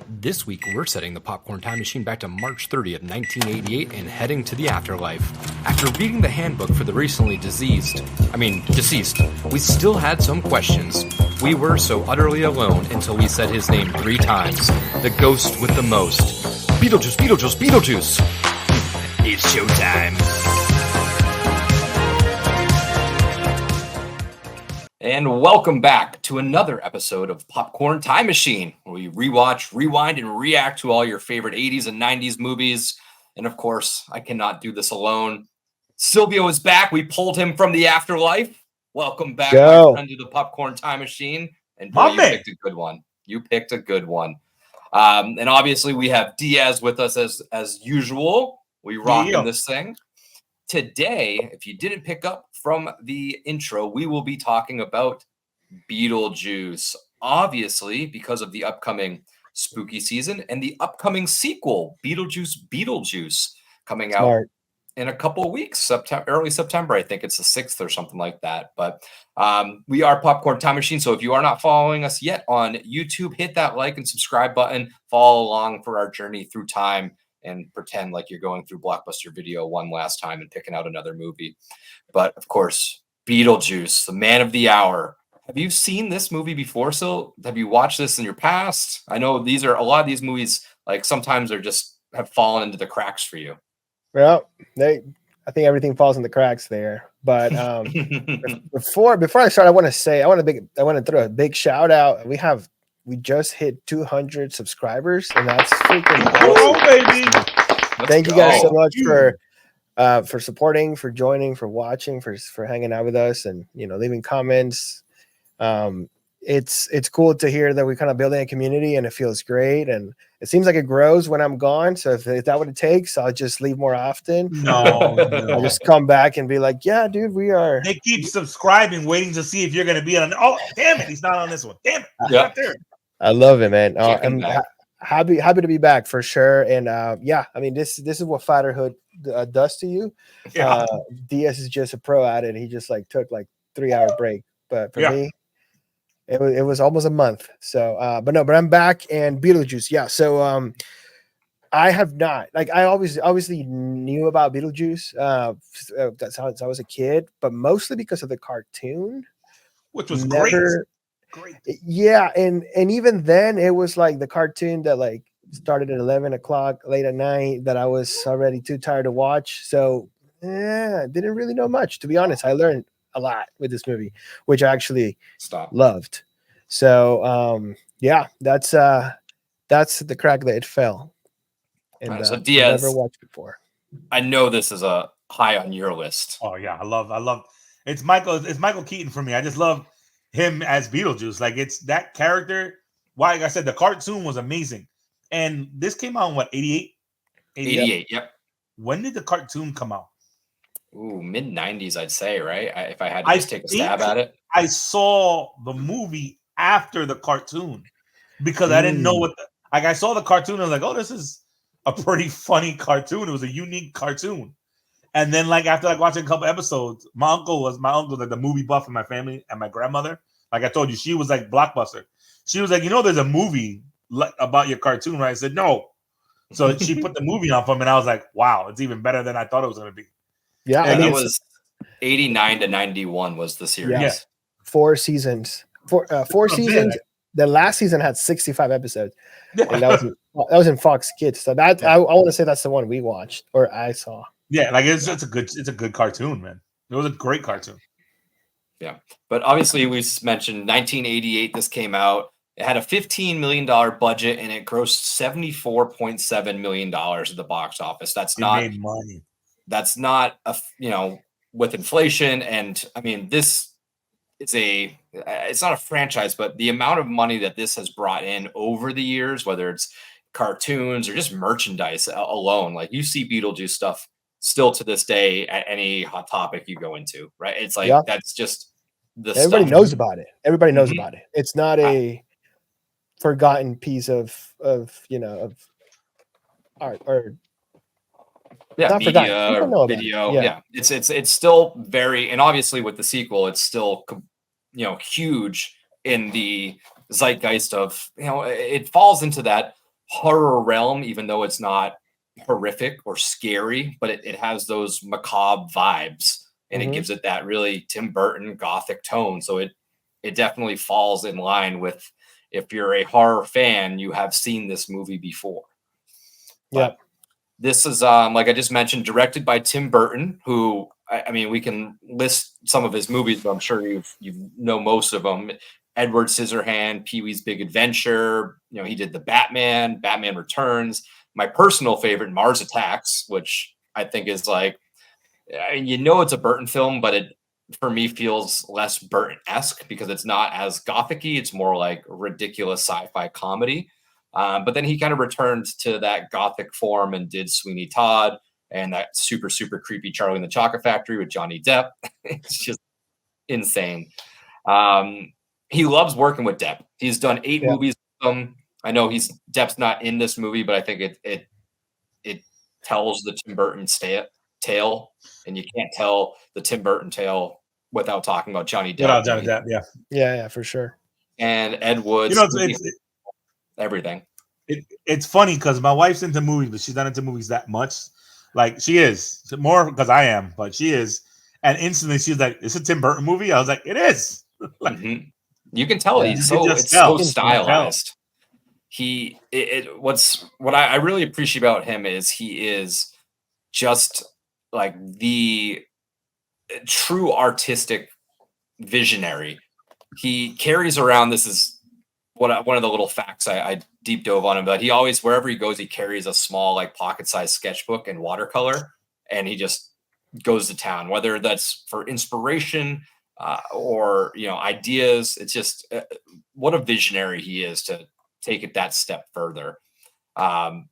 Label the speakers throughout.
Speaker 1: This week, we're setting the popcorn time machine back to March 30th, 1988, and heading to the afterlife. After reading the handbook for the recently deceased, we still had some questions. We were so utterly alone until we said his name 3 times. The ghost with the most. Beetlejuice, Beetlejuice, Beetlejuice! It's showtime! And welcome back to another episode of Popcorn Time Machine, where we rewatch, rewind, and react to all your favorite 80s and 90s movies. And of course, I cannot do this alone. Silvio is back. We pulled him from the afterlife. Welcome back, my friend, to the Popcorn Time Machine. And boy, you picked a good one. You picked a good one. And obviously, we have Diaz with us as usual. We rocking this thing. Today, if you didn't pick up from the intro, we will be talking about Beetlejuice. Obviously, because of the upcoming spooky season and the upcoming sequel, Beetlejuice, coming out in a couple of weeks, early September. I think it's the 6th or something like that. But we are Popcorn Time Machine. So if you are not following us yet on YouTube, hit that like and subscribe button. Follow along for our journey through time and pretend like you're going through Blockbuster Video one last time and picking out another movie. But of course, Beetlejuice, the man of the hour. Have you seen this movie before, Sil? Have you watched this in your past? I know a lot of these movies, like sometimes they're just have fallen into the cracks for you.
Speaker 2: Well, I think everything falls in the cracks there. But before I start, I want to throw a big shout out. We just hit 200 subscribers, and that's freaking awesome. Baby! Thank you guys so much for supporting, for joining, for watching, for hanging out with us, and leaving comments. It's cool to hear that we're kind of building a community, and it feels great. And it seems like it grows when I'm gone. So if that what it takes, I'll just leave more often.
Speaker 3: No.
Speaker 2: I'll just come back and be like, yeah, dude, we are.
Speaker 3: They keep subscribing, waiting to see if you're going to be on. Oh, damn it, he's not on this one. Damn it, he's not there.
Speaker 2: I love it, man. I'm happy to be back for sure. And this is what fatherhood does to you. Diaz is just a pro at it. He just took 3-hour break, but for me, it was almost a month. So, but I'm back. And Beetlejuice, So, I have not I obviously knew about Beetlejuice. That's how I was a kid, but mostly because of the cartoon,
Speaker 3: which was great.
Speaker 2: Yeah, and even then it was the cartoon that started at 11 o'clock late at night that I was already too tired to watch. So didn't really know much, to be honest. I learned a lot with this movie, which I actually loved. So that's the crack that it fell. And
Speaker 1: so Diaz,
Speaker 2: never watched before.
Speaker 1: I know this is a high on your list.
Speaker 3: Oh yeah, I love it's Michael Keaton for me. I just love him as Beetlejuice. It's that character. Like I said, the cartoon was amazing. And this came out in what, 88?
Speaker 1: 88, yep.
Speaker 3: When did the cartoon come out?
Speaker 1: Ooh, mid-90s, I'd say, right? If I had to just take a stab at it.
Speaker 3: I saw the movie after the cartoon because I didn't know what I saw the cartoon and I was like, oh, this is a pretty funny cartoon. It was a unique cartoon. And then after watching a couple episodes, my uncle was the movie buff in my family, and my grandmother, like I told you, she was Blockbuster. She was like, there's a movie about your cartoon, right? I said, no. So she put the movie on for me, and I was like, wow, it's even better than I thought it was going to be.
Speaker 2: Yeah.
Speaker 1: And it was 89 to 91 was the series.
Speaker 2: Yeah. 4 seasons. Four seasons. The last season had 65 episodes. And that was in Fox Kids. So I want to say that's the one we watched or I saw.
Speaker 3: Yeah, it's a good cartoon, man. It was a great cartoon.
Speaker 1: Yeah, but obviously we mentioned 1988. This came out. It had a $15 million budget and it grossed $74.7 million at the box office. That's
Speaker 3: made money.
Speaker 1: That's not with inflation, and I mean this is it's not a franchise, but the amount of money that this has brought in over the years, whether it's cartoons or just merchandise alone, you see Beetlejuice stuff still to this day at any Hot Topic you go into, right? It's that's just
Speaker 2: everybody knows about it. Everybody knows about it. It's not a forgotten piece of art or
Speaker 1: media, video. Yeah. It's still very, and obviously with the sequel, it's still huge in the zeitgeist of it falls into that horror realm, even though it's not horrific or scary, but it has those macabre vibes, and it gives it that really Tim Burton gothic tone. So it definitely falls in line with, if you're a horror fan, you have seen this movie before. But this is, like I just mentioned, directed by Tim Burton, who, I mean, we can list some of his movies, but I'm sure you know most of them. Edward Scissorhand, Pee-wee's Big Adventure. You know, he did the Batman, Batman Returns. My personal favorite, Mars Attacks, which I think is like, you know, it's a Burton film, but it, for me, feels less Burton-esque because it's not as gothic-y. It's more like ridiculous sci-fi comedy. But then he kind of returned to that gothic form and did Sweeney Todd and that super, super creepy Charlie and the Chocolate Factory with Johnny Depp. It's just insane. He loves working with Depp. He's done 8 movies with him. I know Depp's not in this movie, but I think it tells the Tim Burton tale, and you can't tell the Tim Burton tale without talking about Johnny Depp.
Speaker 3: Without Johnny Depp,
Speaker 2: yeah, for sure.
Speaker 1: And Ed Wood,
Speaker 3: you know,
Speaker 1: everything.
Speaker 3: It's funny because my wife's into movies, but she's not into movies that much. Like, she is more because I am, but she is. And instantly she's like, "It's a Tim Burton movie." I was like, "It is." Like,
Speaker 1: you can tell it's so stylized. What I really appreciate about him is he is just like the true artistic visionary. He carries around, this is one of the little facts I deep dove on him, but he always, wherever he goes, he carries a small, like, pocket-sized sketchbook and watercolor, and he just goes to town, whether that's for inspiration or, you know, ideas. It's just what a visionary he is to take it that step further. Fun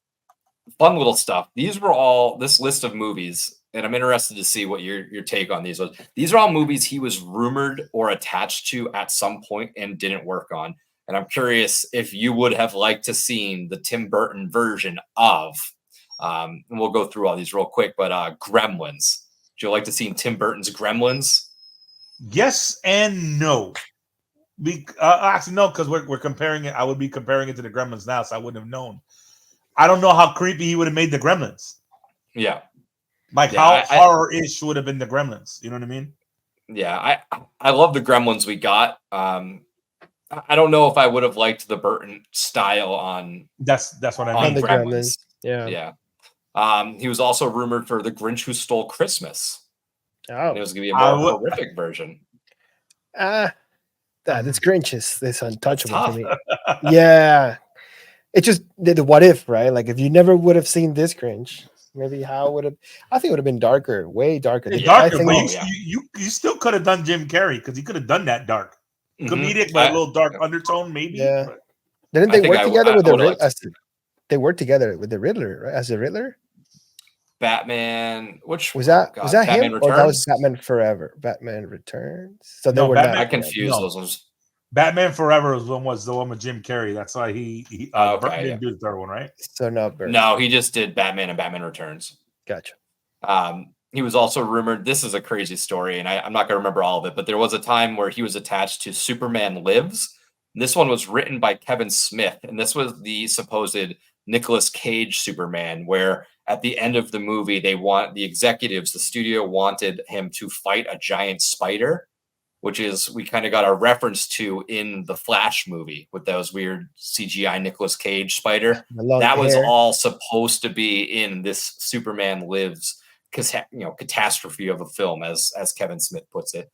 Speaker 1: little stuff. These were all, this list of movies, and I'm interested to see what your take on these was. These are all movies he was rumored or attached to at some point and didn't work on. And I'm curious if you would have liked to seen the Tim Burton version of, and we'll go through all these real quick, but Gremlins. Would you like to see Tim Burton's Gremlins?
Speaker 3: Yes and no. Actually, no, because we're comparing it. I would be comparing it to the Gremlins now, so I wouldn't have known. I don't know how creepy he would have made the Gremlins.
Speaker 1: Yeah.
Speaker 3: Like, how horror-ish would have been the Gremlins. You know what I mean?
Speaker 1: Yeah, I love the Gremlins we got. I don't know if I would have liked the Burton style on.
Speaker 3: That's what I mean.
Speaker 2: On the
Speaker 1: Gremlins.
Speaker 2: Yeah.
Speaker 1: He was also rumored for The Grinch Who Stole Christmas.
Speaker 2: Oh,
Speaker 1: and it was going to be a more horrific version.
Speaker 2: This Grinch is untouchable to me. Yeah, it just the what if, right? Like, if you never would have seen this Grinch, maybe how would have? I think it would have been darker, way darker.
Speaker 3: Darker, but you still could have done Jim Carrey, because he could have done that dark, comedic, but a little dark undertone, maybe.
Speaker 2: Yeah. Didn't they work together with the Riddler? They worked together with the Riddler, right? As the Riddler.
Speaker 1: Batman, which
Speaker 2: was that? Was that
Speaker 1: Batman
Speaker 2: him?
Speaker 1: Returns?
Speaker 2: Or that was Batman Forever? Batman Returns. So they were
Speaker 1: I confused those ones.
Speaker 3: Batman Forever was the one with Jim Carrey. That's why he didn't do the third one, right?
Speaker 2: So
Speaker 1: no, he just did Batman and Batman Returns.
Speaker 2: Gotcha.
Speaker 1: He was also rumored. This is a crazy story, and I'm not going to remember all of it, but there was a time where he was attached to Superman Lives. This one was written by Kevin Smith, and this was the supposed Nicolas Cage Superman, where at the end of the movie, the executives, the studio wanted him to fight a giant spider, which is, we kind of got a reference to in the Flash movie with those weird CGI Nicolas Cage spider. That was all supposed to be in this Superman Lives, catastrophe of a film, as Kevin Smith puts it.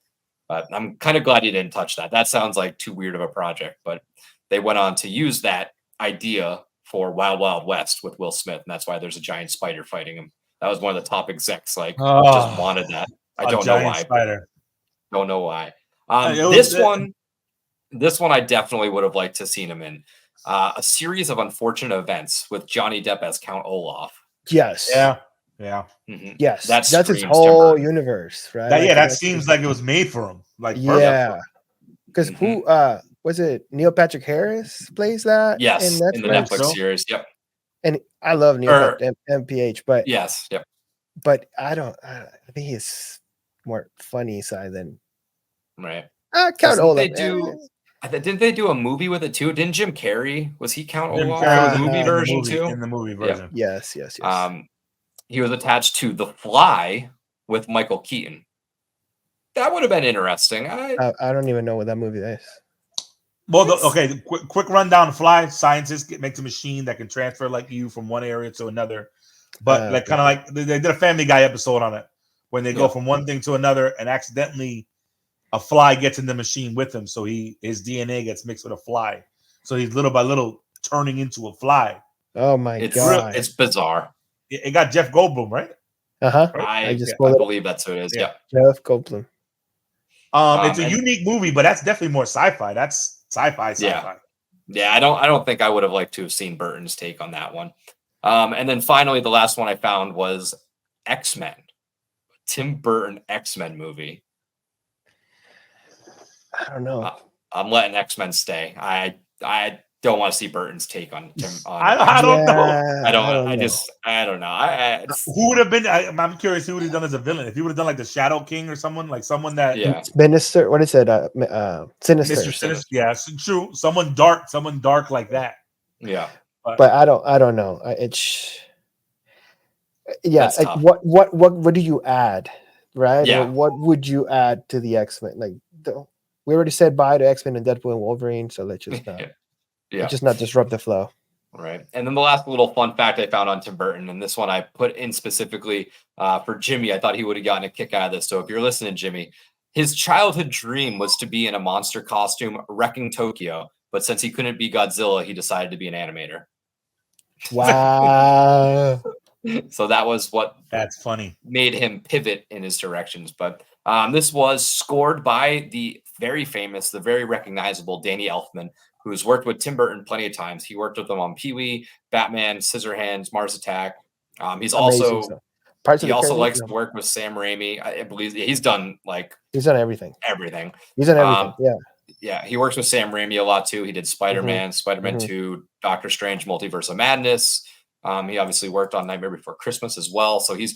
Speaker 1: But I'm kind of glad you didn't touch that. That sounds like too weird of a project, but they went on to use that idea for Wild Wild West with Will Smith, and that's why there's a giant spider fighting him. That was one of the top execs, just wanted that. I don't know why.
Speaker 3: Spider.
Speaker 1: Don't know why. This one I definitely would have liked to seen him in. A series of unfortunate events with Johnny Depp as Count Olaf.
Speaker 2: Yes.
Speaker 3: Yeah.
Speaker 1: Mm-hmm.
Speaker 2: Yes. That's his whole universe, right?
Speaker 3: That seems like it was made for him. Like,
Speaker 2: yeah. Because who was it? Neil Patrick Harris plays that?
Speaker 1: Yes, in the Netflix series. Yep.
Speaker 2: And I love Neil MPH, but
Speaker 1: yes, yep.
Speaker 2: But I think he's more funny side than
Speaker 1: right.
Speaker 2: Count Olaf.
Speaker 1: Didn't they do a movie with it too? Didn't Jim Carrey, was he count
Speaker 3: Jim
Speaker 1: Olaf
Speaker 3: Carrey
Speaker 1: for
Speaker 3: was
Speaker 1: the movie version too?
Speaker 3: in the movie
Speaker 1: Yeah.
Speaker 3: version.
Speaker 2: Yes.
Speaker 1: He was attached to The Fly with Michael Keaton. That would have been interesting.
Speaker 2: I don't even know what that movie is.
Speaker 3: Well, the quick rundown. Fly scientists makes a machine that can transfer like you from one area to another, but like kind of like they did a Family Guy episode on it when they go from one thing to another, and accidentally a fly gets in the machine with him, so his DNA gets mixed with a fly, so he's little by little turning into a fly.
Speaker 2: Oh my god,
Speaker 1: it's bizarre.
Speaker 3: It got Jeff Goldblum, right?
Speaker 2: Right?
Speaker 1: I believe that's who it is. Yeah,
Speaker 2: Jeff Goldblum.
Speaker 3: It's a unique movie, but that's definitely more sci-fi. That's sci-fi.
Speaker 1: Yeah. I don't think I would have liked to have seen Burton's take on that one. And then finally, the last one I found was X-Men, Tim Burton X-Men movie.
Speaker 2: I don't know.
Speaker 1: I'm letting X-Men stay. I don't want to see Burton's take on Tim.
Speaker 3: I don't know.
Speaker 1: I don't know.
Speaker 3: Who would have been? I'm curious who would have done as a villain. If he would have done like the Shadow King or someone that.
Speaker 2: Sinister. What is it? Sinister.
Speaker 3: Mr. Sinister. Yeah, true. Someone dark like that.
Speaker 1: Yeah.
Speaker 2: But I don't know. Like what do you add, right?
Speaker 1: Yeah.
Speaker 2: Or what would you add to the X-Men? Like we already said bye to X-Men and Deadpool and Wolverine, so let's just not. Let's just not disrupt the flow.
Speaker 1: Right. And then the last little fun fact I found on Tim Burton, and this one I put in specifically for Jimmy. I thought he would have gotten a kick out of this. So if you're listening, Jimmy, his childhood dream was to be in a monster costume wrecking Tokyo. But since he couldn't be Godzilla, he decided to be an animator.
Speaker 2: Wow.
Speaker 1: So that was
Speaker 3: that's funny
Speaker 1: made him pivot in his directions. But this was scored by the very famous, the very recognizable Danny Elfman, who's worked with Tim Burton plenty of times. He worked with him on Pee-wee, Batman, Scissorhands, Mars Attack. He also likes to work with Sam Raimi. I believe he's done
Speaker 2: everything.
Speaker 1: He's done everything.
Speaker 2: Yeah.
Speaker 1: He works with Sam Raimi a lot too. He did Spider-Man, Spider-Man 2, Doctor Strange, Multiverse of Madness. He obviously worked on Nightmare Before Christmas as well. So he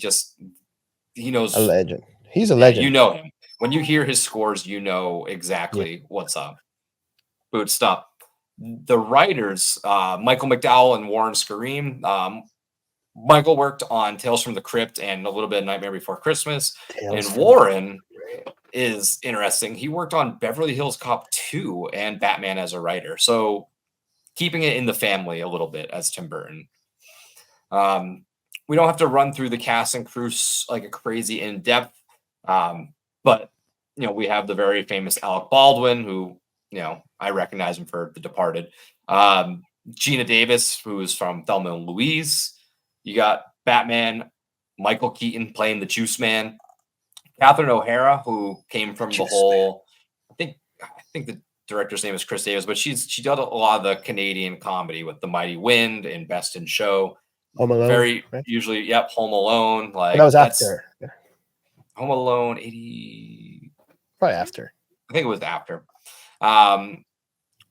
Speaker 1: knows
Speaker 2: a legend. He's a legend.
Speaker 1: You know him. When you hear his scores, you know exactly what's up. Boot stop. The writers, Michael McDowell and Warren Scareem. Michael worked on Tales from the Crypt and a little bit of Nightmare Before Christmas. Warren is interesting. He worked on Beverly Hills Cop 2 and Batman as a writer. So keeping it in the family a little bit as Tim Burton. We don't have to run through the cast and crew like a crazy in depth. But we have the very famous Alec Baldwin, who, I recognize him for The Departed. Gina Davis, who is from Thelma and Louise. You got Batman, Michael Keaton playing the Juice Man. Catherine O'Hara, who came from the whole, I think the director's name is Chris Davis, but she did a lot of the Canadian comedy with The Mighty Wind and Best in Show.
Speaker 2: Home Alone.
Speaker 1: Usually, Home Alone.
Speaker 2: That was after.
Speaker 1: Home Alone 80.
Speaker 2: Probably after.
Speaker 1: I think it was after. And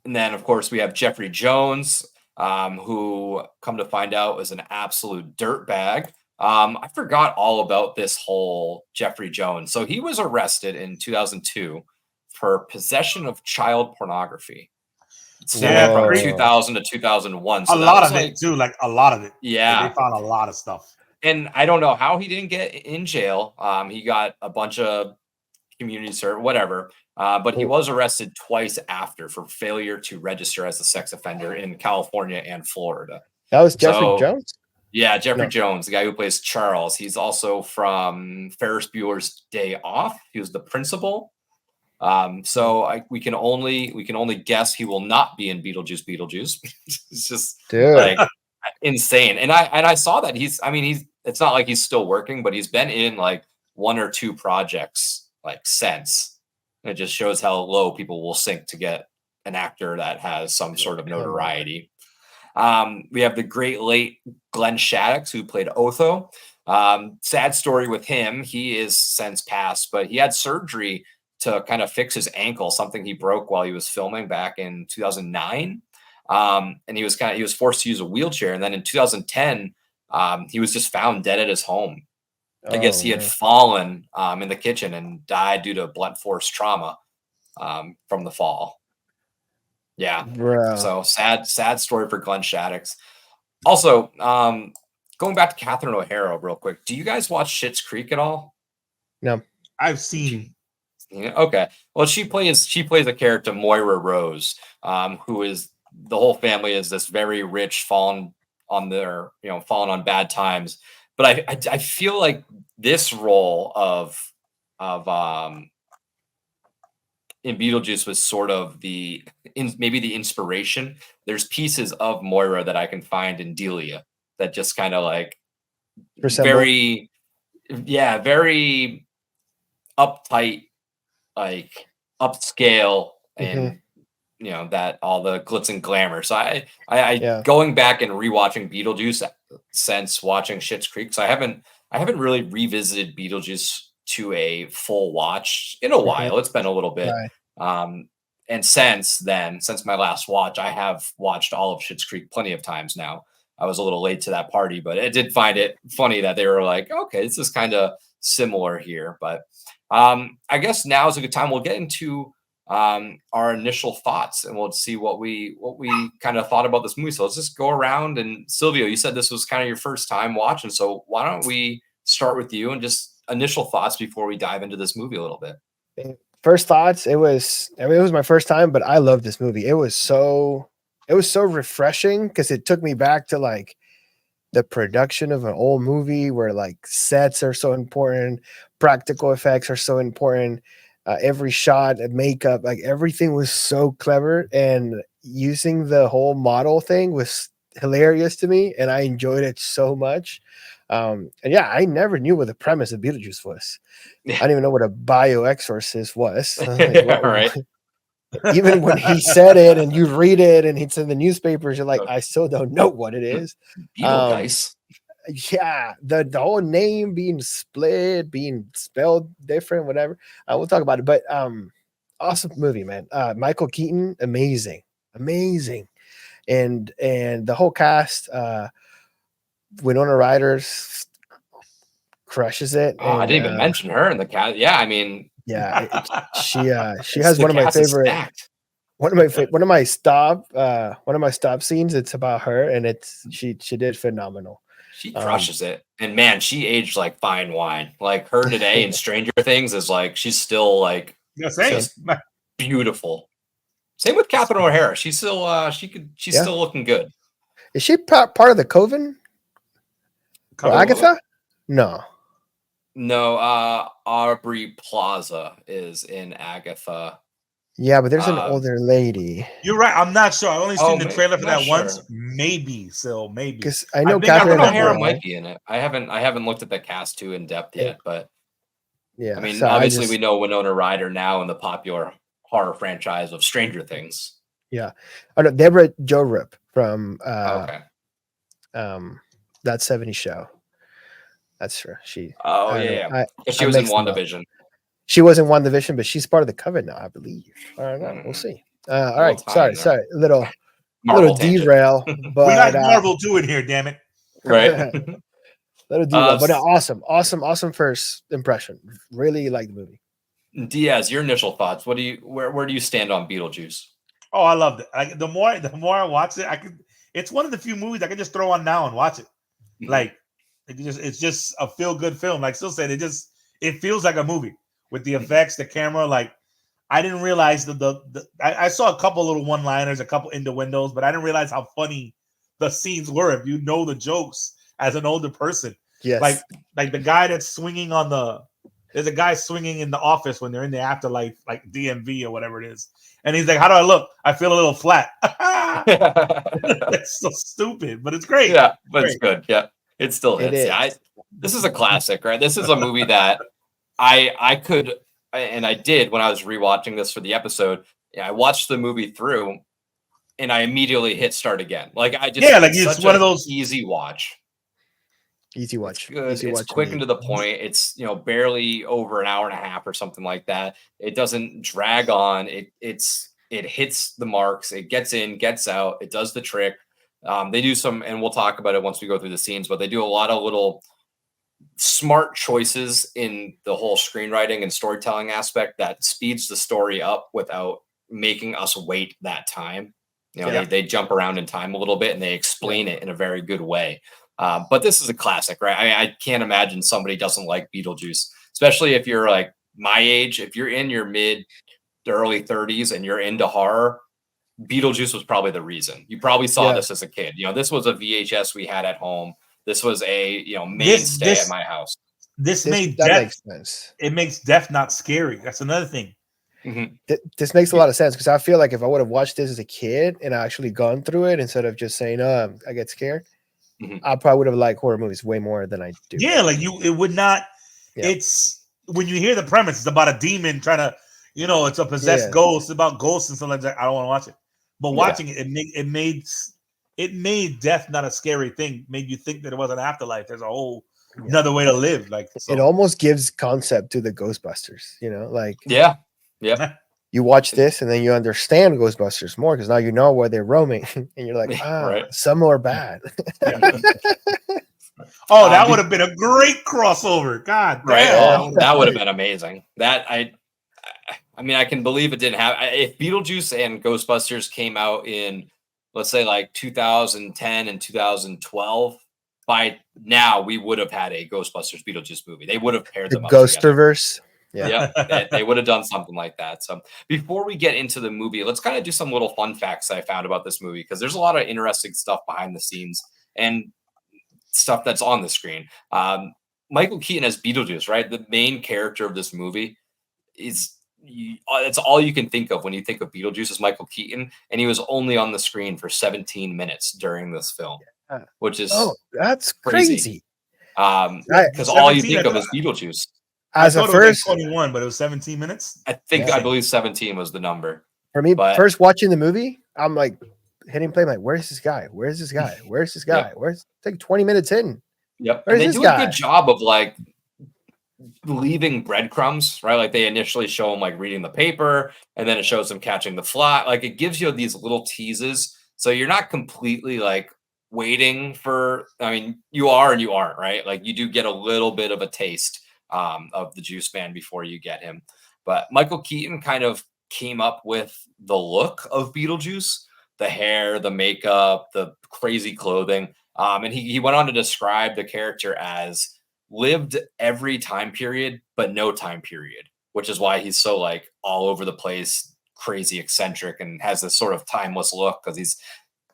Speaker 1: then, of course, we have Jeffrey Jones, who, come to find out, is an absolute dirtbag. I forgot all about this whole Jeffrey Jones. So he was arrested in 2002 for possession of child pornography. From 2000 to 2001. So
Speaker 3: a lot of it too, like a lot of it.
Speaker 1: Yeah.
Speaker 3: They found a lot of stuff.
Speaker 1: And I don't know how he didn't get in jail. He got a bunch of community service, whatever. But he was arrested twice after for failure to register as a sex offender in California and Florida.
Speaker 2: That was Jeffrey Jones?
Speaker 1: Yeah, Jeffrey Jones, the guy who plays Charles. He's also from Ferris Bueller's Day Off. He was the principal. So we can only guess he will not be in Beetlejuice. It's just like insane. And I saw that it's not like he's still working, but he's been in like one or two projects like since. And it just shows how low people will sink to get an actor that has some sort of notoriety. We have the great late Glenn Shaddix, who played Otho. Sad story with him. He is since passed, but he had surgery to kind of fix his ankle, something he broke while he was filming back in 2009. And he was forced to use a wheelchair. And then in 2010, he was just found dead at his home. I guess he had fallen in the kitchen and died due to blunt force trauma from the fall. Yeah.
Speaker 2: bro.
Speaker 1: So sad story for Glenn Shaddix. Also, going back to Catherine O'Hara real quick. Do you guys watch Schitt's Creek at all?
Speaker 2: No,
Speaker 3: I've seen.
Speaker 1: Okay. Well, she plays a character, Moira Rose, who is, the whole family is this very rich, fallen on bad times. But I feel like this role of in Beetlejuice was sort of maybe the inspiration. There's pieces of Moira that I can find in Delia that just kind of like
Speaker 2: resemble.
Speaker 1: very uptight, like upscale, and that all the glitz and glamour. So I going back and rewatching Beetlejuice since watching Schitt's Creek. So I haven't really revisited Beetlejuice to a full watch in a while. It's been a little bit.
Speaker 2: Right.
Speaker 1: And since my last watch, I have watched all of Schitt's Creek plenty of times now. I was a little late to that party, but I did find it funny that they were like, okay, this is kind of similar here. But I guess now is a good time. We'll get into our initial thoughts, and we'll see what we kind of thought about this movie. So let's just go around. And Silvio, you said this was kind of your first time watching, so why don't we start with you and just initial thoughts before we dive into this movie a little bit.
Speaker 2: First thoughts, it was my first time, but I love this movie. It was so refreshing because it took me back to like the production of an old movie where like sets are so important, practical effects are so important, every shot, makeup, like everything was so clever, and using the whole model thing was hilarious to me, and I enjoyed it so much. And yeah, I never knew what the premise of Beetlejuice was. I didn't even know what a bio-exorcist was. Like,
Speaker 1: right.
Speaker 2: Even when he said it and you read it and it's in the newspapers, you're like, I still don't know what it is.
Speaker 1: Beetlejuice.
Speaker 2: Yeah, the whole name being split, being spelled different, whatever. We'll talk about it. But awesome movie, man. Michael Keaton, amazing. And the whole cast, Winona Ryder crushes it.
Speaker 1: Oh, I didn't even mention her in the cast. Yeah, I mean,
Speaker 2: she has one of my favorite. One of my stop scenes. It's about her, and she did phenomenal.
Speaker 1: She crushes it, and man, she aged like fine wine. Like her today in Stranger Things is like she's still like just beautiful. Same with Catherine O'Hara. She's still she's still looking good.
Speaker 2: Is she part of the Coven? Agatha? No,
Speaker 1: Aubrey Plaza is in Agatha.
Speaker 2: Yeah, but there's an older lady.
Speaker 3: You're right. I'm not sure. I only seen the trailer for that once. Maybe, maybe.
Speaker 2: Because I know
Speaker 1: Catherine O'Hara might be in it. I haven't looked at the cast too in depth yet, but
Speaker 2: yeah.
Speaker 1: I mean, so obviously we know Winona Ryder now in the popular horror franchise of Stranger Things.
Speaker 2: Yeah. Oh no, Deborah Jo Rupp from that 70s show. That's true. She
Speaker 1: she was in WandaVision.
Speaker 2: She was in WandaVision, but she's part of the Coven now, I believe. I don't know. We'll see. All right. Sorry. Little derail. But
Speaker 3: we got Marvel too in here, damn it.
Speaker 1: Right.
Speaker 2: Little derail, but awesome first impression. Really like the movie.
Speaker 1: Diaz, your initial thoughts. Where do you stand on Beetlejuice?
Speaker 3: Oh, I loved it. The more I watch it, it's one of the few movies I can just throw on now and watch it. Mm-hmm. Like it's just a feel good film. Like Still said, it feels like a movie. With the effects, the camera, like I didn't realize I saw a couple little one-liners, a couple innuendos, but I didn't realize how funny the scenes were. If you know the jokes as an older person,
Speaker 2: yes,
Speaker 3: like the guy that's swinging there's a guy swinging in the office when they're in the afterlife, like DMV or whatever it is, and he's like, "How do I look? I feel a little flat." It's so stupid, but it's great.
Speaker 1: Yeah, but it's good. Yeah, it still hits. Yeah, this is a classic, right? This is a movie that. I could, and I did when I was rewatching this for the episode. I watched the movie through, and I immediately hit start again. Like it's
Speaker 3: one of those
Speaker 1: easy watch.
Speaker 2: Easy watch.
Speaker 1: It's good. It's quick and to the point. It's barely over an hour and a half or something like that. It doesn't drag on. It hits the marks. It gets in, gets out. It does the trick. They do some, and we'll talk about it once we go through the scenes. But they do a lot of little smart choices in the whole screenwriting and storytelling aspect that speeds the story up without making us wait that time. They jump around in time a little bit and they explain it in a very good way. But this is a classic, right? I can't imagine somebody doesn't like Beetlejuice, especially if you're like my age. If you're in your mid to early 30s and you're into horror, Beetlejuice was probably the reason. You probably saw this as a kid. This was a VHS we had at home. This was a mainstay at my house.
Speaker 3: That makes sense. It makes death not scary. That's another thing.
Speaker 2: Mm-hmm. This makes a lot of sense because I feel like if I would have watched this as a kid and I actually gone through it instead of just saying, "Oh, I get scared," I probably would have liked horror movies way more than I do.
Speaker 3: Yeah, like it would not. Yeah. It's when you hear the premise, it's about a demon trying to, it's a possessed ghost. It's about ghosts and stuff like that. I don't want to watch it, but watching it made death not a scary thing. Made you think that it was an afterlife. There's a whole another way to live. Like
Speaker 2: it almost gives concept to the Ghostbusters.
Speaker 1: Yeah.
Speaker 2: You watch this and then you understand Ghostbusters more because now you know where they're roaming and you're like, some are bad.
Speaker 3: Oh, that would have been a great crossover. God damn.
Speaker 1: Right. Oh, that would have been amazing. I mean, I can believe it didn't happen. If Beetlejuice and Ghostbusters came out in, let's say, like 2010 and 2012, by now we would have had a Ghostbusters Beetlejuice movie. They would have paired them up
Speaker 2: Ghosterverse.
Speaker 1: They would have done something like that. So before we get into the movie, let's kind of do some little fun facts I found about this movie because there's a lot of interesting stuff behind the scenes and stuff that's on the screen. Michael Keaton as Beetlejuice, right? The main character of this movie it's all you can think of when you think of Beetlejuice is Michael Keaton, and he was only on the screen for 17 minutes during this film, which is
Speaker 2: that's crazy.
Speaker 1: Because all you think of is Beetlejuice.
Speaker 2: As a first
Speaker 3: 21, but it was 17 minutes.
Speaker 1: I believe 17 was the number.
Speaker 2: For me, first watching the movie, I'm like hitting play. I'm like, where's this guy? Where's this guy? Where's this guy? Where's like 20 minutes in?
Speaker 1: Yep. And they do a good job of like leaving breadcrumbs, right? Like they initially show him like reading the paper, and then it shows him catching the fly. Like it gives you these little teases, so you're not completely like waiting for. I mean, you are and you aren't, right? Like you do get a little bit of a taste of the Juice Man before you get him. But Michael Keaton kind of came up with the look of Beetlejuice, the hair, the makeup, the crazy clothing. And he went on to describe the character as lived every time period, but no time period, which is why he's so like all over the place, crazy eccentric, and has this sort of timeless look because he's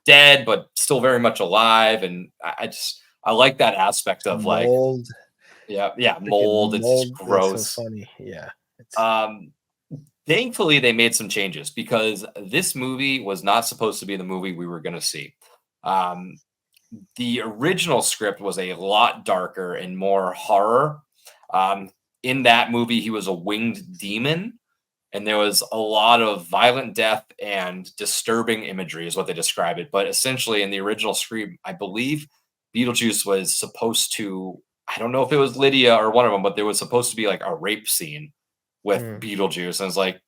Speaker 1: dead, but still very much alive. And I like that aspect of
Speaker 2: mold.
Speaker 1: Mold. It's just gross.
Speaker 2: It's so funny. Yeah.
Speaker 1: Thankfully, they made some changes because this movie was not supposed to be the movie we were going to see. The original script was a lot darker and more horror. In that movie, he was a winged demon, and there was a lot of violent death and disturbing imagery is what they describe it. But essentially, in the original script, I believe Beetlejuice was supposed to, I don't know if it was Lydia or one of them, but there was supposed to be like a rape scene with Beetlejuice. And it's like,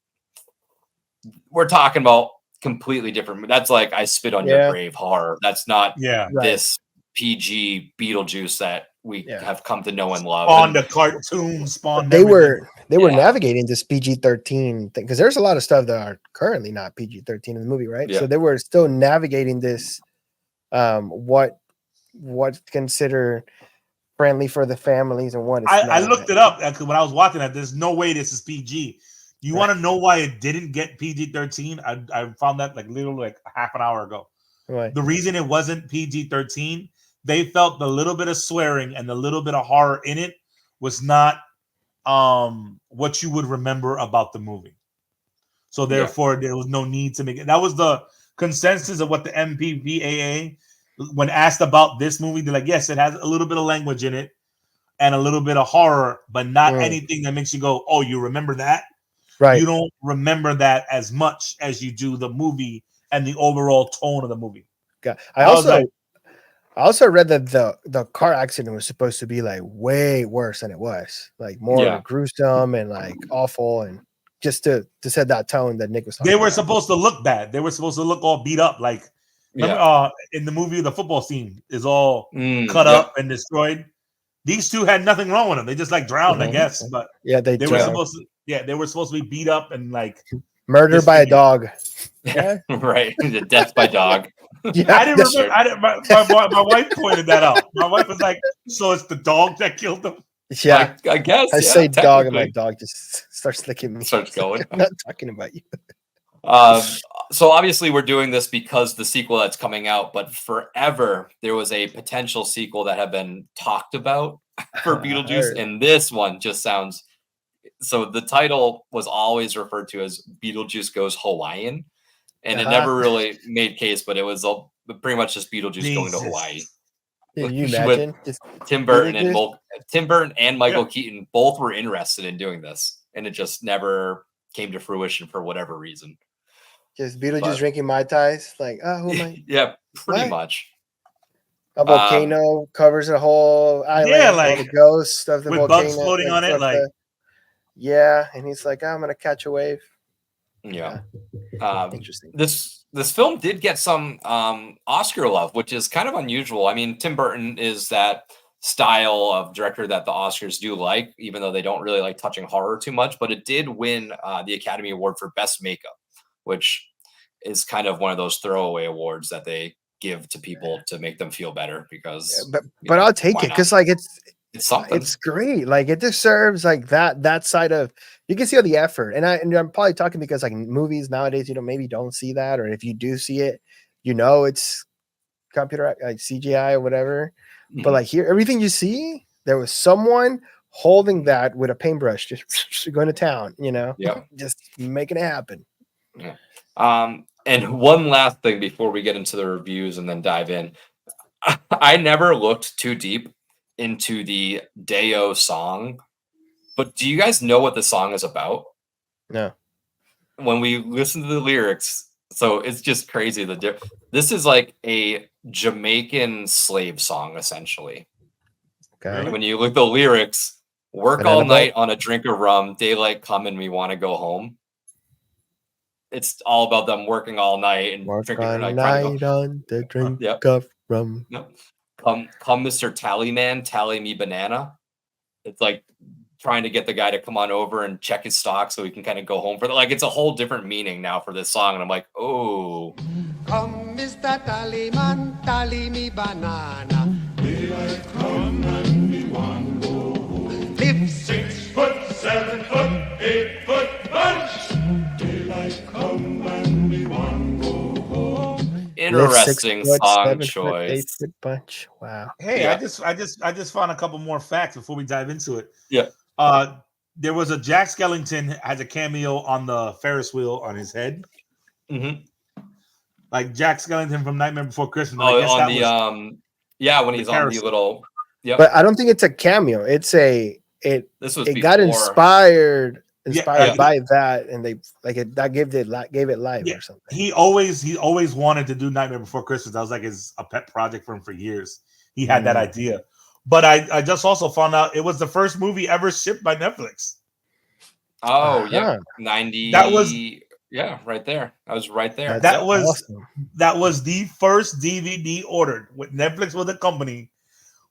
Speaker 1: we're talking about completely different. That's like I Spit on Your Grave horror. That's not this PG Beetlejuice that we have come to know and love.
Speaker 3: On the cartoon spawn.
Speaker 2: They were navigating this PG-13 thing because there's a lot of stuff that are currently not PG-13 in the movie, right? So they were still navigating this what consider friendly for the families and what
Speaker 3: I looked it up because when I was watching that, there's no way this is PG. You want to know why it didn't get PG-13? I found that like literally like half an hour ago.
Speaker 2: Right.
Speaker 3: The reason it wasn't PG-13, they felt the little bit of swearing and the little bit of horror in it was not what you would remember about the movie. So therefore, there was no need to make it. That was the consensus of what the MPAA, when asked about this movie, they're like, yes, it has a little bit of language in it and a little bit of horror, but not anything that makes you go, oh, you remember that?
Speaker 2: Right.
Speaker 3: You don't remember that as much as you do the movie and the overall tone of the movie.
Speaker 2: I also read that the car accident was supposed to be like way worse than it was, like more gruesome and like awful, and just to set that tone that Nick was talking
Speaker 3: about. They were
Speaker 2: about.
Speaker 3: supposed to look bad. They were supposed to look all beat up. Like remember, in the movie, the football scene is all cut up and destroyed. These two had nothing wrong with them. They just like drowned, I guess. But
Speaker 2: they
Speaker 3: were supposed to. Yeah, they were supposed to be beat up and like
Speaker 2: Murder by a dog.
Speaker 1: Yeah, right. Death by dog.
Speaker 2: Yeah,
Speaker 3: I didn't remember. My wife pointed that out. My wife was like, "So it's the dog that killed him?"
Speaker 2: Yeah,
Speaker 1: I guess.
Speaker 2: I say dog, and my dog just starts licking me.
Speaker 1: Starts going.
Speaker 2: I'm not talking about you.
Speaker 1: So obviously we're doing this because the sequel that's coming out, but forever there was a potential sequel that had been talked about for Beetlejuice, and this one just sounds. So the title was always referred to as Beetlejuice Goes Hawaiian, and it never really made case, but it was pretty much just Beetlejuice going to Hawaii.
Speaker 2: Can you imagine?
Speaker 1: With Tim Burton and Michael Keaton both were interested in doing this, and it just never came to fruition for whatever reason.
Speaker 2: Just Beetlejuice drinking Mai Tais, like, oh, who am I?
Speaker 1: Yeah, pretty much.
Speaker 2: A volcano covers a whole island.
Speaker 3: Yeah, like
Speaker 2: the ghost of the
Speaker 3: with
Speaker 2: volcano
Speaker 3: bugs floating on it, like.
Speaker 2: Yeah, and he's like, I'm gonna catch a wave.
Speaker 1: Yeah.
Speaker 2: Interesting.
Speaker 1: This film did get some Oscar love, which is kind of unusual. I mean, Tim Burton is that style of director that the Oscars do like, even though they don't really like touching horror too much. But it did win the Academy Award for Best Makeup, which is kind of one of those throwaway awards that they give to people to make them feel better. Because,
Speaker 2: but I'll take it because like it's
Speaker 1: something.
Speaker 2: It's great. Like it deserves like that side of, you can see all the effort. And I'm probably talking because like movies nowadays, maybe don't see that, or if you do see it, it's computer like CGI or whatever. Mm-hmm. But like here, everything you see, there was someone holding that with a paintbrush, just going to town, just making it happen.
Speaker 1: Yeah. And one last thing before we get into the reviews and then dive in, I never looked too deep into the Deo song, but do you guys know what the song is about?
Speaker 2: No.
Speaker 1: When we listen to the lyrics, so it's just crazy. This is like a Jamaican slave song, essentially.
Speaker 2: Okay.
Speaker 1: When you look at the lyrics, work all night on a drink of rum, daylight come and we want to go home. It's all about them working all night and
Speaker 2: drinking all night on the drink of rum.
Speaker 1: Yep. Come, Mr. Tallyman, tally me banana. It's like trying to get the guy to come on over and check his stock so he can kind of go home for like it's a whole different meaning now for this song. And I'm like, oh.
Speaker 4: Come, Mr. Tallyman, tally me banana. Daylight come and me want go home. Live 6 foot, 7 foot, 8 foot bunch. Daylight come and me want go home.
Speaker 1: Interesting song choice.
Speaker 2: Bunch. Wow.
Speaker 3: Hey, I just found a couple more facts before we dive into it.
Speaker 1: Yeah.
Speaker 3: There was a Jack Skellington has a cameo on the Ferris wheel on his head.
Speaker 1: Mm-hmm.
Speaker 3: Like Jack Skellington from Nightmare Before Christmas.
Speaker 1: Oh, on the when he's on the little.
Speaker 2: Yeah. But I don't think it's a cameo. It's it got inspired by that, and they that gave it life or something.
Speaker 3: He always wanted to do Nightmare Before Christmas. That was like a pet project for him for years. He had that idea, but I just also found out it was the first movie ever shipped by Netflix.
Speaker 1: Oh yeah, 90.
Speaker 3: That was
Speaker 1: right there. I was right there.
Speaker 3: That was the first DVD ordered. With Netflix was a company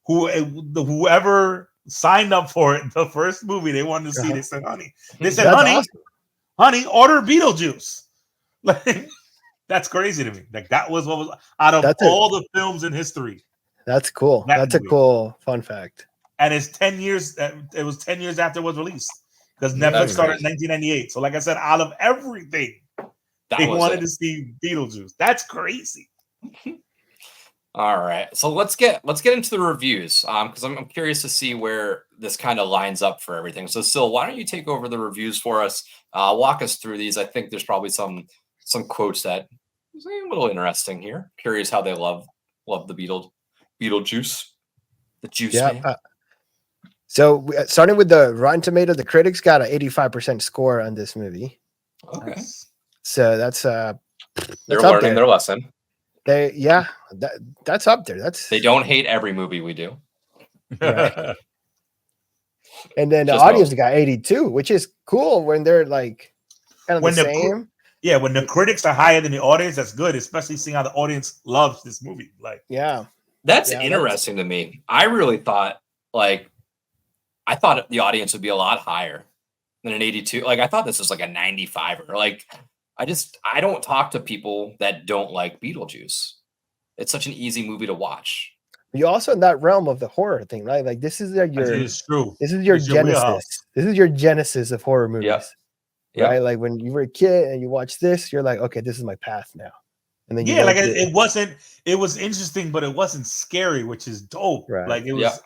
Speaker 3: whoever signed up for it, the first movie they wanted to see, they said, honey, order Beetlejuice. Like, that's crazy to me. Like that was what was out of all the films in history.
Speaker 2: That's cool. That's movie. A cool fun fact.
Speaker 3: And it's 10 years. It was 10 years after it was released because Netflix started in 1998. So, like I said, out of everything, they wanted to see Beetlejuice. That's crazy.
Speaker 1: All right, so let's get into the reviews because I'm curious to see where this kind of lines up for everything. So, Sil, why don't you take over the reviews for us? Walk us through these. I think there's probably some quotes that is a little interesting here. Curious how they love the Beetlejuice, the juice. Yeah.
Speaker 2: So starting with the Rotten Tomato, the critics got an 85% score on this movie.
Speaker 1: Okay,
Speaker 2: so that's
Speaker 1: they're learning their lesson.
Speaker 2: That's up there. They
Speaker 1: don't hate every movie we do.
Speaker 2: Right. And then the audience got 82, which is cool when they're like kind of the same.
Speaker 3: When the critics are higher than the audience, that's good, especially seeing how the audience loves this movie. Like,
Speaker 1: that's interesting to me. I really thought I thought the audience would be a lot higher. than an 82. Like I thought this was like a 95 or like I don't talk to people that don't like Beetlejuice. It's such an easy movie to watch.
Speaker 2: You're also in that realm of the horror thing, right? Like this is
Speaker 3: true.
Speaker 2: This is your
Speaker 3: It's
Speaker 2: genesis. This is your genesis of horror movies.
Speaker 1: Yep.
Speaker 2: Right? Like when you were a kid and you watch this, you're like, okay, this is my path now. And then
Speaker 3: like it was interesting, but it wasn't scary, which is dope.
Speaker 2: Right.
Speaker 3: Like it was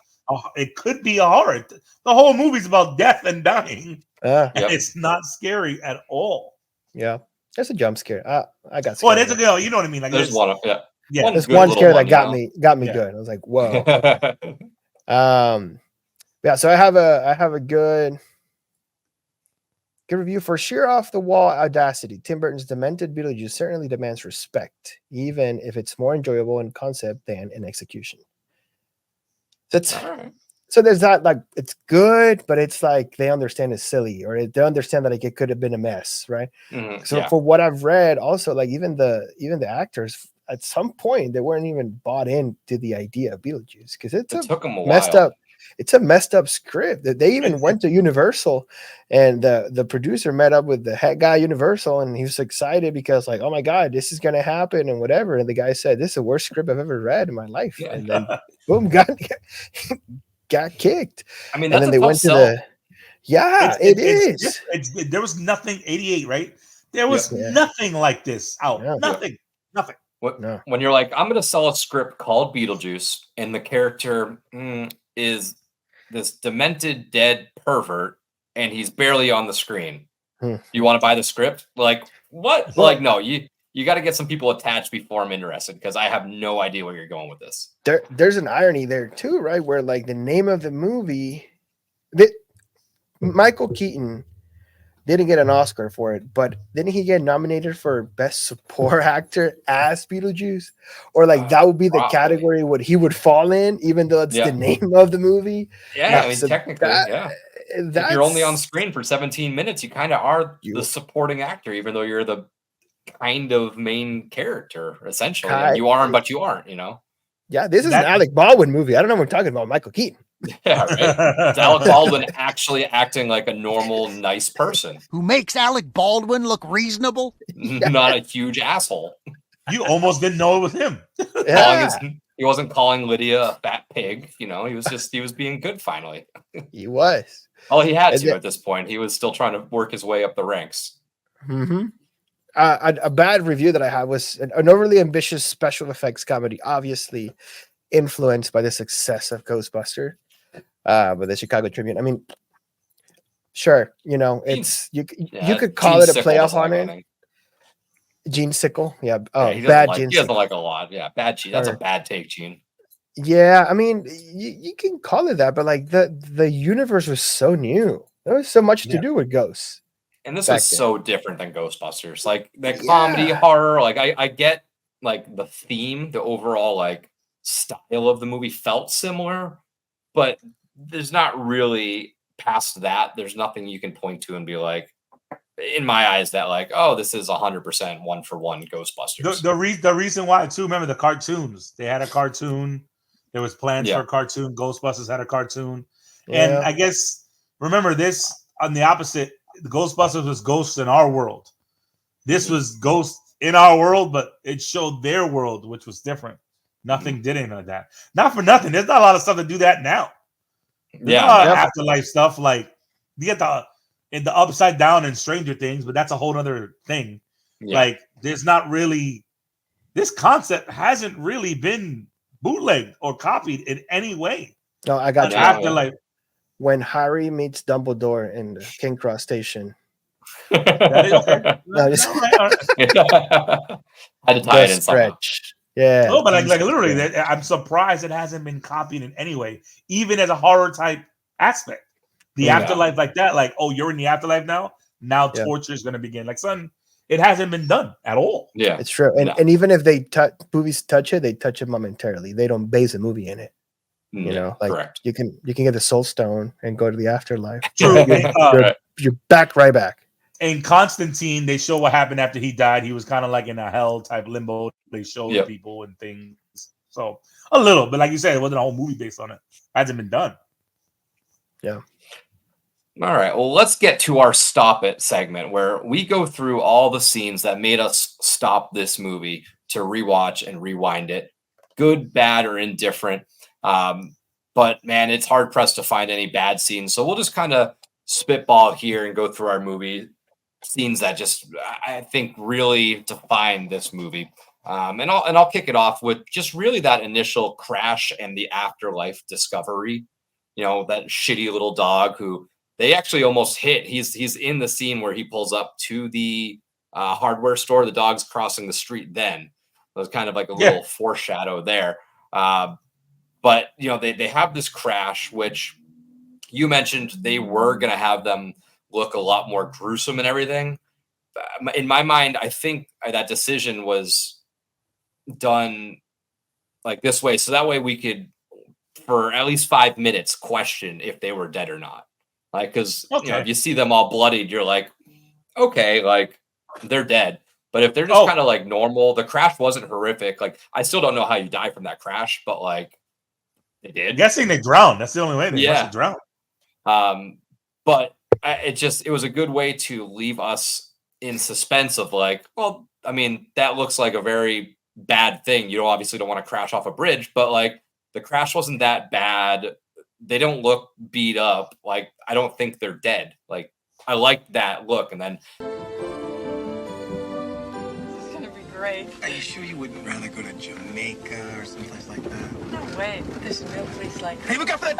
Speaker 3: it could be a horror. The whole movie's about death and dying. And it's not scary at all.
Speaker 2: Yeah. There's a jump scare. I got scared.
Speaker 3: Well, there's a you know what I mean? Like
Speaker 1: there's one
Speaker 2: there's one scare that got me good. I was like, whoa. Okay. So I have a good review for sheer off the wall audacity. Tim Burton's demented Beetlejuice certainly demands respect, even if it's more enjoyable in concept than in execution. So there's not like it's good, but it's like they understand it's silly, or they understand that like it could have been a mess, right? So for what I've read, also like even the actors at some point they weren't even bought into the idea of Beetlejuice because it took them a messed while. It's a messed up script that they even went to Universal, and the producer met up with the head guy Universal, and he was excited because like, oh my god, this is gonna happen and whatever. And the guy said, "This is the worst script I've ever read in my life." And then boom, got kicked.
Speaker 1: I mean,
Speaker 2: and then they went to the
Speaker 3: there was nothing 88, right? There was nothing like this out. Nothing.
Speaker 1: When you're like, I'm gonna sell a script called Beetlejuice, and the character is this demented dead pervert, and he's barely on the screen. You want to buy the script? Like what? Like no, you got to get some people attached before I'm interested because I have no idea where you're going with this.
Speaker 2: There's an irony there too, right? Where like the name of the movie, Michael Keaton didn't get an Oscar for it, but didn't he get nominated for Best Support Actor as Beetlejuice? Or like that would be the category what he would fall in, even though it's the name of the movie.
Speaker 1: Yeah, I mean so technically, if you're only on screen for 17 minutes, you kind of are the supporting actor, even though you're the kind of main character, essentially. You are, but you aren't, you know?
Speaker 2: Yeah, this is an Alec Baldwin movie. I don't know what we're talking about, Michael Keaton.
Speaker 1: Yeah, right. It's Alec Baldwin actually acting like a normal, nice person.
Speaker 5: Who makes Alec Baldwin look reasonable?
Speaker 1: Not a huge asshole.
Speaker 3: You almost didn't know it was him.
Speaker 1: He wasn't calling Lydia a fat pig. You know, he was being good finally.
Speaker 2: He was.
Speaker 1: Well, he had to at this point. He was still trying to work his way up the ranks.
Speaker 2: Mm-hmm. A bad review that I had was an overly ambitious special effects comedy, obviously influenced by the success of Ghostbusters. With the Chicago Tribune. I mean, sure, you know, it's you could call it a playoff on it. Gene Sickle, bad Gene.
Speaker 1: He doesn't like a lot. Yeah, bad Gene. That's a bad take, Gene.
Speaker 2: Yeah, I mean, you can call it that, but like the universe was so new. There was so much to do with ghosts.
Speaker 1: And this was so different than Ghostbusters. Like the comedy horror, like I get like the theme, the overall like style of the movie felt similar, but there's not really past that. There's nothing you can point to and be like, in my eyes, that like, oh, this is 100% one for one Ghostbusters.
Speaker 3: The reason why too, remember the cartoons? They had a cartoon. There was plans for a cartoon. Ghostbusters had a cartoon, and I guess remember this on the opposite. The Ghostbusters was ghosts in our world. This was ghosts in our world, but it showed their world, which was different. Nothing did any of that. Not for nothing. There's not a lot of stuff to do that now. There's a lot of afterlife stuff. Like you get the upside down and Stranger Things, but that's a whole other thing. Yeah. Like there's not really this concept hasn't really been bootlegged or copied in any way.
Speaker 2: No, I got you.
Speaker 3: Afterlife.
Speaker 2: When Harry meets Dumbledore in the King Cross Station.
Speaker 3: That is okay.
Speaker 2: No, just
Speaker 1: I had to tie it in somehow.
Speaker 2: Yeah.
Speaker 3: No, but like literally, I'm surprised it hasn't been copied in any way, even as a horror type aspect. The afterlife like that, like, oh, you're in the afterlife now. Now torture is going to begin. Like, son, it hasn't been done at all.
Speaker 2: Yeah, it's true. And even if they movies touch it, they touch it momentarily. They don't base a movie in it. You know, like
Speaker 1: correct.
Speaker 2: You can get the Soul Stone and go to the afterlife.
Speaker 3: True.
Speaker 2: You're back right back.
Speaker 3: In Constantine, they show what happened after he died. He was kind of like in a hell type limbo. They showed people and things. So a little, but like you said, it wasn't a whole movie based on it. It hasn't been done.
Speaker 2: Yeah.
Speaker 1: All right. Well, let's get to our stop it segment where we go through all the scenes that made us stop this movie to rewatch and rewind it, good, bad, or indifferent. But man, it's hard pressed to find any bad scenes. So we'll just kind of spitball here and go through our movie scenes that just I think really define this movie. And I'll kick it off with just really that initial crash and the afterlife discovery. You know, that shitty little dog who they actually almost hit. He's in the scene where he pulls up to the hardware store. The dog's crossing the street. Then it was kind of like a little foreshadow there. But you know, they have this crash, which you mentioned they were going to have them look a lot more gruesome and everything. In my mind, I think that decision was done like this way, so that way we could, for at least 5 minutes, question if they were dead or not. Like, because you know, if you see them all bloodied, you're like, okay, like they're dead. But if they're just kind of like normal, the crash wasn't horrific. Like, I still don't know how you die from that crash, but like they did.
Speaker 3: I'm guessing they drowned. That's the only way they must have drowned.
Speaker 1: But it was a good way to leave us in suspense of like, well, I mean, that looks like a very bad thing. You obviously don't want to crash off a bridge, but like the crash wasn't that bad. They don't look beat up. Like, I don't think they're dead. Like, I like that look. And then
Speaker 6: This is gonna be great.
Speaker 7: Are you sure you wouldn't rather go to Jamaica or someplace like that?
Speaker 6: No way. There's no place like
Speaker 7: Hey, look out for that!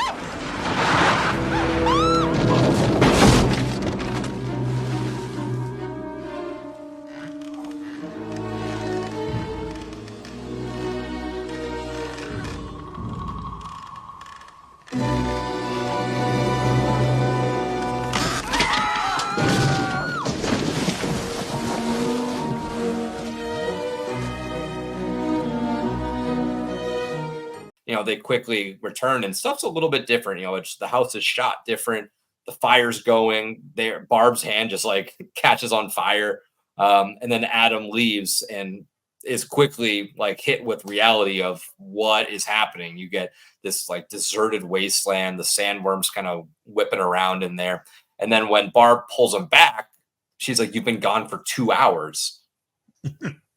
Speaker 1: you know, they quickly return and stuff's a little bit different. You know, it's the house is shot different. The fire's going there. Barb's hand just like catches on fire. And then Adam leaves and is quickly like hit with reality of what is happening. You get this like deserted wasteland, the sandworms kind of whipping around in there. And then when Barb pulls him back, she's like, "You've been gone for 2 hours."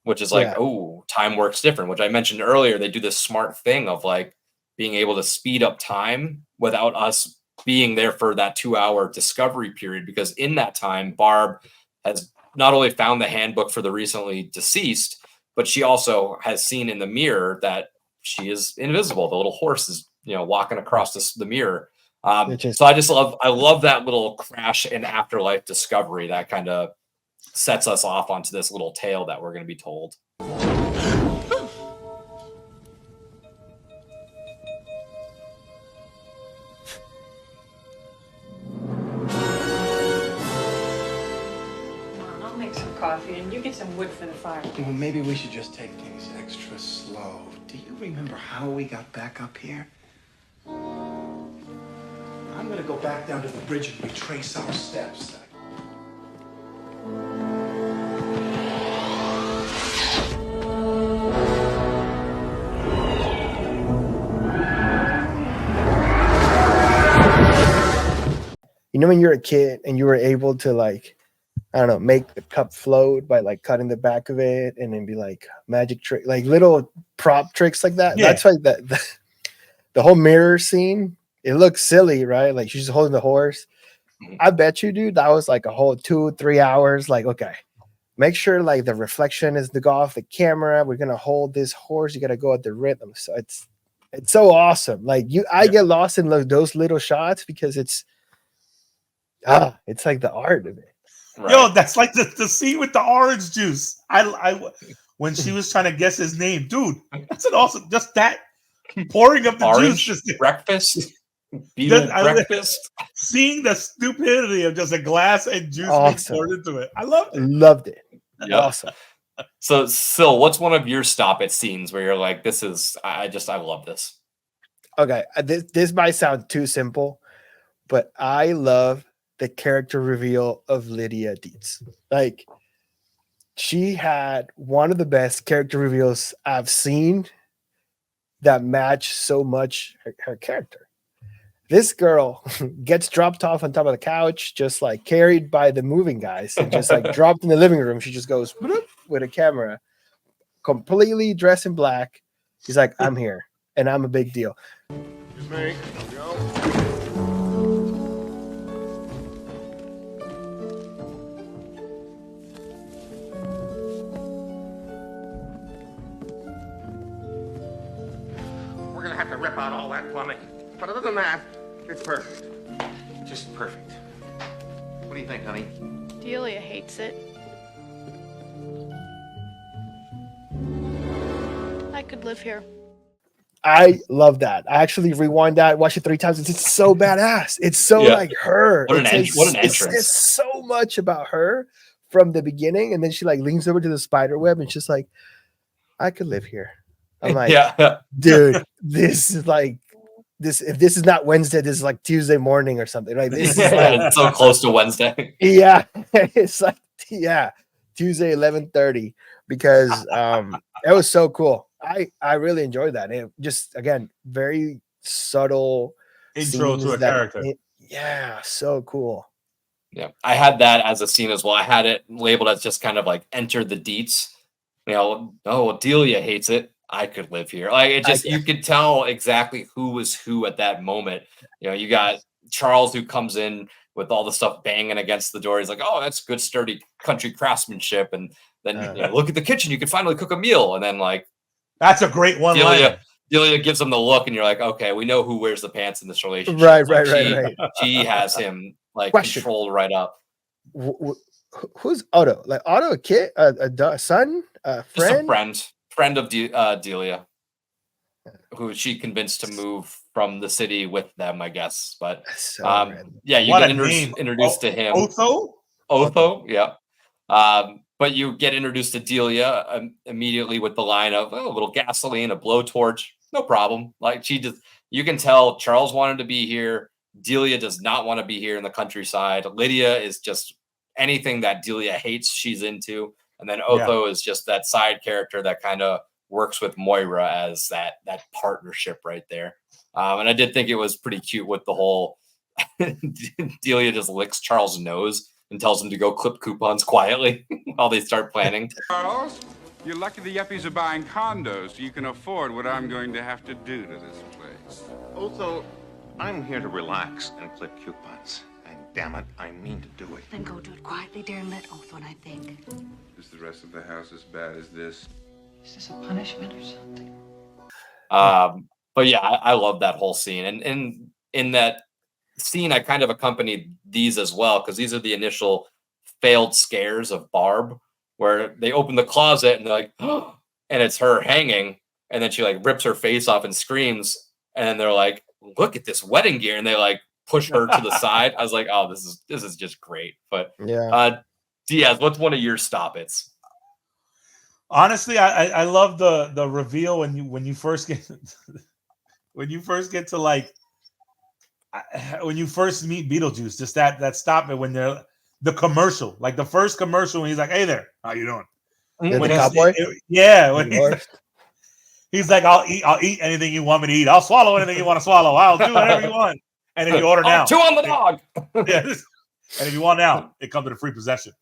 Speaker 1: Which is like, oh, time works different, which I mentioned earlier. They do this smart thing of like being able to speed up time without us being there for that 2-hour discovery period. Because in that time, Barb has not only found the handbook for the recently deceased, but she also has seen in the mirror that she is invisible. The little horse is, you know, walking across the mirror. So I love that little crash and afterlife discovery that kind of sets us off onto this little tale that we're going to be told.
Speaker 6: I'll make some coffee and you get some wood for the fire.
Speaker 7: Well, maybe we should just take things extra slow. Do you remember how we got back up here? I'm gonna go back down to the bridge and retrace our steps.
Speaker 2: You know, when you're a kid and you were able to like, I don't know, make the cup float by like cutting the back of it and then be like magic trick, like little prop tricks like that. Yeah. That's like the whole mirror scene. It looks silly, right? Like she's holding the horse. I bet you, dude, that was like a whole 2-3 hours. Like, okay, make sure like the reflection is to go off the camera. We're gonna hold this horse. You gotta go at the rhythm. So it's so awesome. Like I get lost in those little shots because it's like the art of it.
Speaker 3: Right. Yo, that's like the scene with the orange juice. I when she was trying to guess his name, dude. That's an awesome. Just that pouring of the
Speaker 1: orange
Speaker 3: juice. Just
Speaker 1: breakfast. Breakfast.
Speaker 3: Seeing the stupidity of just a glass and juice being poured into it. I loved it.
Speaker 2: Loved it. Yep. Awesome.
Speaker 1: So, Sil, what's one of your stop it scenes where you're like, this is, I love this?
Speaker 2: Okay. This might sound too simple, but I love the character reveal of Lydia Dietz. Like, she had one of the best character reveals I've seen that match so much her character. This girl gets dropped off on top of the couch, just like carried by the moving guys, and just like dropped in the living room. She just goes with a camera, completely dressed in black. He's like, I'm here, and I'm a big deal.
Speaker 8: Excuse me. Go. We're gonna have to rip out all that plumbing. But other than that, it's perfect. Just perfect. What do you think, honey?
Speaker 6: Delia hates it. I could live here.
Speaker 2: I love that. I actually rewind that, watch it 3 times. It's so badass. It's so like her.
Speaker 1: What an entrance.
Speaker 2: It's so much about her from the beginning. And then she like leans over to the spider web and she's like, I could live here. I'm like, dude, this is like this. If this is not Wednesday, this is like Tuesday morning or something. Like this is like,
Speaker 1: it's so close to Wednesday.
Speaker 2: Yeah, it's like Tuesday 11:30 because it was so cool. I really enjoyed that. It just again very subtle
Speaker 3: intro to a character.
Speaker 2: Yeah, so cool.
Speaker 1: Yeah, I had that as a scene as well. I had it labeled as just kind of like enter the deets. You know, oh, Delia hates it. I could live here. Like it just you could tell exactly who was who at that moment. You know, you got Charles who comes in with all the stuff banging against the door. He's like, oh, that's good, sturdy country craftsmanship. And then you know, look at the kitchen. You can finally cook a meal. And then like
Speaker 3: that's a great one.
Speaker 1: Delia gives him the look, and you're like, okay, we know who wears the pants in this relationship.
Speaker 2: Right,
Speaker 1: like,
Speaker 2: right.
Speaker 1: She has him like controlled right up.
Speaker 2: Who's Otto? Like Otto, a kid, a son, a friend?
Speaker 1: Just a friend of Delia, who she convinced to move from the city with them, I guess. But yeah, you get introduced to him. Otho, yeah. But you get introduced to Delia immediately with the line of a little gasoline, a blowtorch, no problem. Like you can tell Charles wanted to be here. Delia does not want to be here in the countryside. Lydia is just anything that Delia hates, she's into. And then Otho is just that side character that kind of works with Moira as that partnership right there. And I did think it was pretty cute with the whole Delia just licks Charles' nose and tells him to go clip coupons quietly while they start planning.
Speaker 9: Charles, you're lucky the yuppies are buying condos so you can afford what I'm going to have to do to this place.
Speaker 8: Otho, I'm here to relax and clip coupons. And damn it, I mean to do it.
Speaker 10: Then go do it quietly, dear, and let Otho and I think.
Speaker 9: Is the rest of the house as bad as this?
Speaker 10: Is this a punishment or something?
Speaker 1: But yeah, I love that whole scene. And in that scene, I kind of accompanied these as well, because these are the initial failed scares of Barb, where they open the closet and they're like, oh, and it's her hanging, and then she like rips her face off and screams, and then they're like, look at this wedding gear, and they like push her to the side. I was like, oh, this is just great. But Diaz, what's one of your stop-its?
Speaker 3: Honestly, I love the reveal when you first get to like when you first meet Beetlejuice. Just that stop it when they're the commercial, like the first commercial when he's like, "Hey there, how you doing?"
Speaker 2: When
Speaker 3: he's like, "I'll eat anything you want me to eat. I'll swallow anything you want to swallow. I'll do whatever you want." And then you order now.
Speaker 1: Chew on the dog.
Speaker 3: Yeah. And if you want now, it comes to the free possession.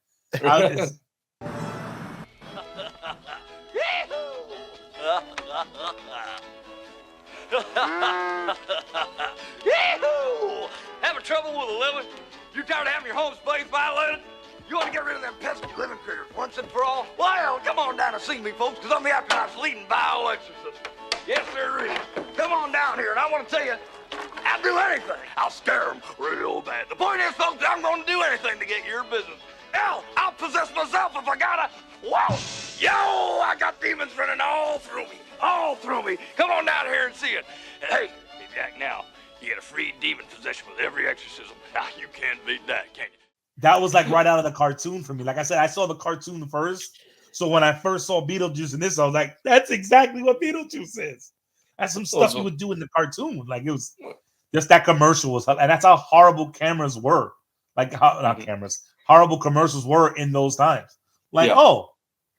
Speaker 11: Having trouble with a living? You tired of having your home space violated? You want to get rid of them pesky living critters once and for all? Well, come on down and see me, folks, because I'm the after-night's leading bio-exorcist. Yes, sir is. Come on down here, and I want to tell you, I'll do anything. I'll scare them real bad. The point is, folks, I'm going to do anything to get your business. Hell, I'll possess myself if I gotta. Whoa! Yo, I got demons running all through me. All through me. Come on down here and see it. And hey, Jack, now, you get a free demon possession with every exorcism. Ah, you can't beat that, can you?
Speaker 3: That was like right out of the cartoon for me. Like I said, I saw the cartoon first. So when I first saw Beetlejuice in this, I was like, that's exactly what Beetlejuice is. That's some stuff you would do in the cartoon. Like it was just that commercial was, and that's how horrible cameras were. Like not cameras, horrible commercials were in those times. Like, oh,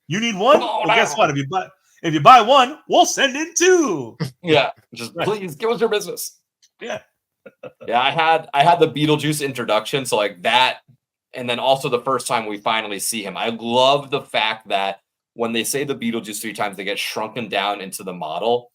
Speaker 3: you need one? Well, guess what? If you buy one, we'll send in two.
Speaker 1: Yeah, just please give us your business.
Speaker 3: Yeah,
Speaker 1: Yeah, I had the Beetlejuice introduction, so like that, and then also the first time we finally see him. I love the fact that when they say the Beetlejuice 3 times, they get shrunken down into the model,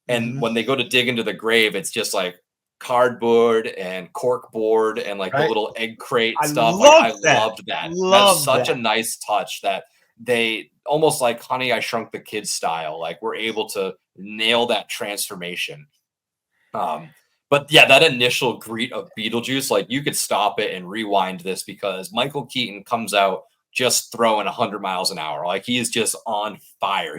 Speaker 1: and when they go to dig into the grave, it's just like cardboard and cork board and like the little egg crate stuff. I loved that. That's such a nice touch that they almost like Honey, I Shrunk the Kids style. Like we're able to nail that transformation. But yeah, that initial greet of Beetlejuice, like you could stop it and rewind this because Michael Keaton comes out just throwing 100 miles an hour. Like he is just on fire.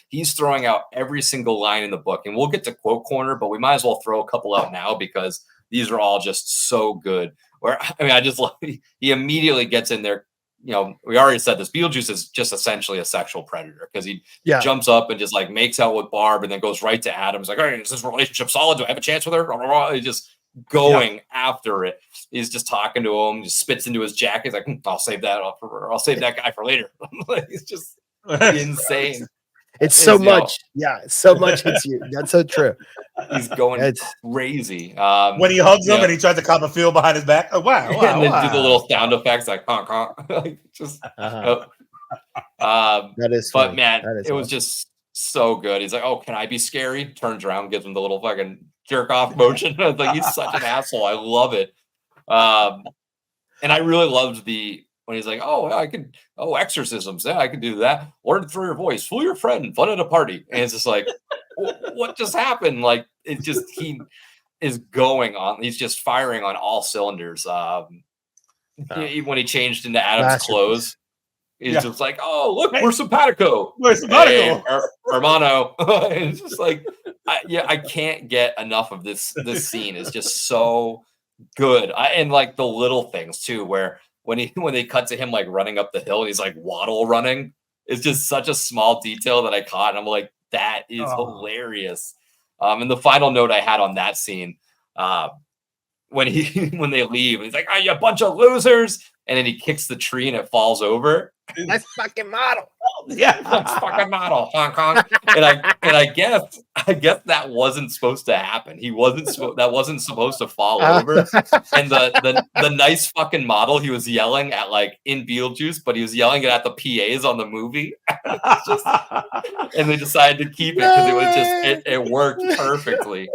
Speaker 1: He's throwing out every single line in the book. And we'll get to quote corner, but we might as well throw a couple out now because these are all just so good. Where, I mean, I just love, he immediately gets in there. You know, we already said this. Beetlejuice is just essentially a sexual predator because he jumps up and just like makes out with Barb and then goes right to Adam. He's like, all right, is this relationship solid? Do I have a chance with her? He's just going after it. He's just talking to him, just spits into his jacket. He's like, I'll save that I'll save that guy for later. He's just insane.
Speaker 2: It's so much. So much hits you. That's so true.
Speaker 1: He's going crazy.
Speaker 3: When he hugs him and he tries to cop a feel behind his back. Oh, wow.
Speaker 1: And then do the little sound effects like honk, honk. Like just
Speaker 2: that is
Speaker 1: but
Speaker 2: funny.
Speaker 1: man, it was just so good. He's like, oh, can I be scary? Turns around, gives him the little fucking jerk off motion. It's like he's such an asshole. I love it. And I really loved when he's like, oh, I could, exorcisms. Yeah, I could do that. Learn through your voice, fool your friend, fun at a party. And it's just like, what just happened? Like, it just, he is going on. He's just firing on all cylinders. When he changed into Adam's clothes, he's just like, oh, look, we're simpatico.
Speaker 3: We're simpatico.
Speaker 1: Hey, hermano. It's just like, I can't get enough of this. This scene is just so good. And like the little things too, where when they cut to him like running up the hill and he's like waddle running, it's just such a small detail that I caught. And I'm like, that is hilarious. And the final note I had on that scene, when they leave, he's like, "Are you a bunch of losers?" And then he kicks the tree and it falls over.
Speaker 2: Nice fucking model.
Speaker 1: Yeah, nice fucking model. Hong Kong. And I guess that wasn't supposed to happen. That wasn't supposed to fall over. And the nice fucking model he was yelling at like in Beetlejuice, but he was yelling it at the PAs on the movie. And they decided to keep it because it was just it worked perfectly.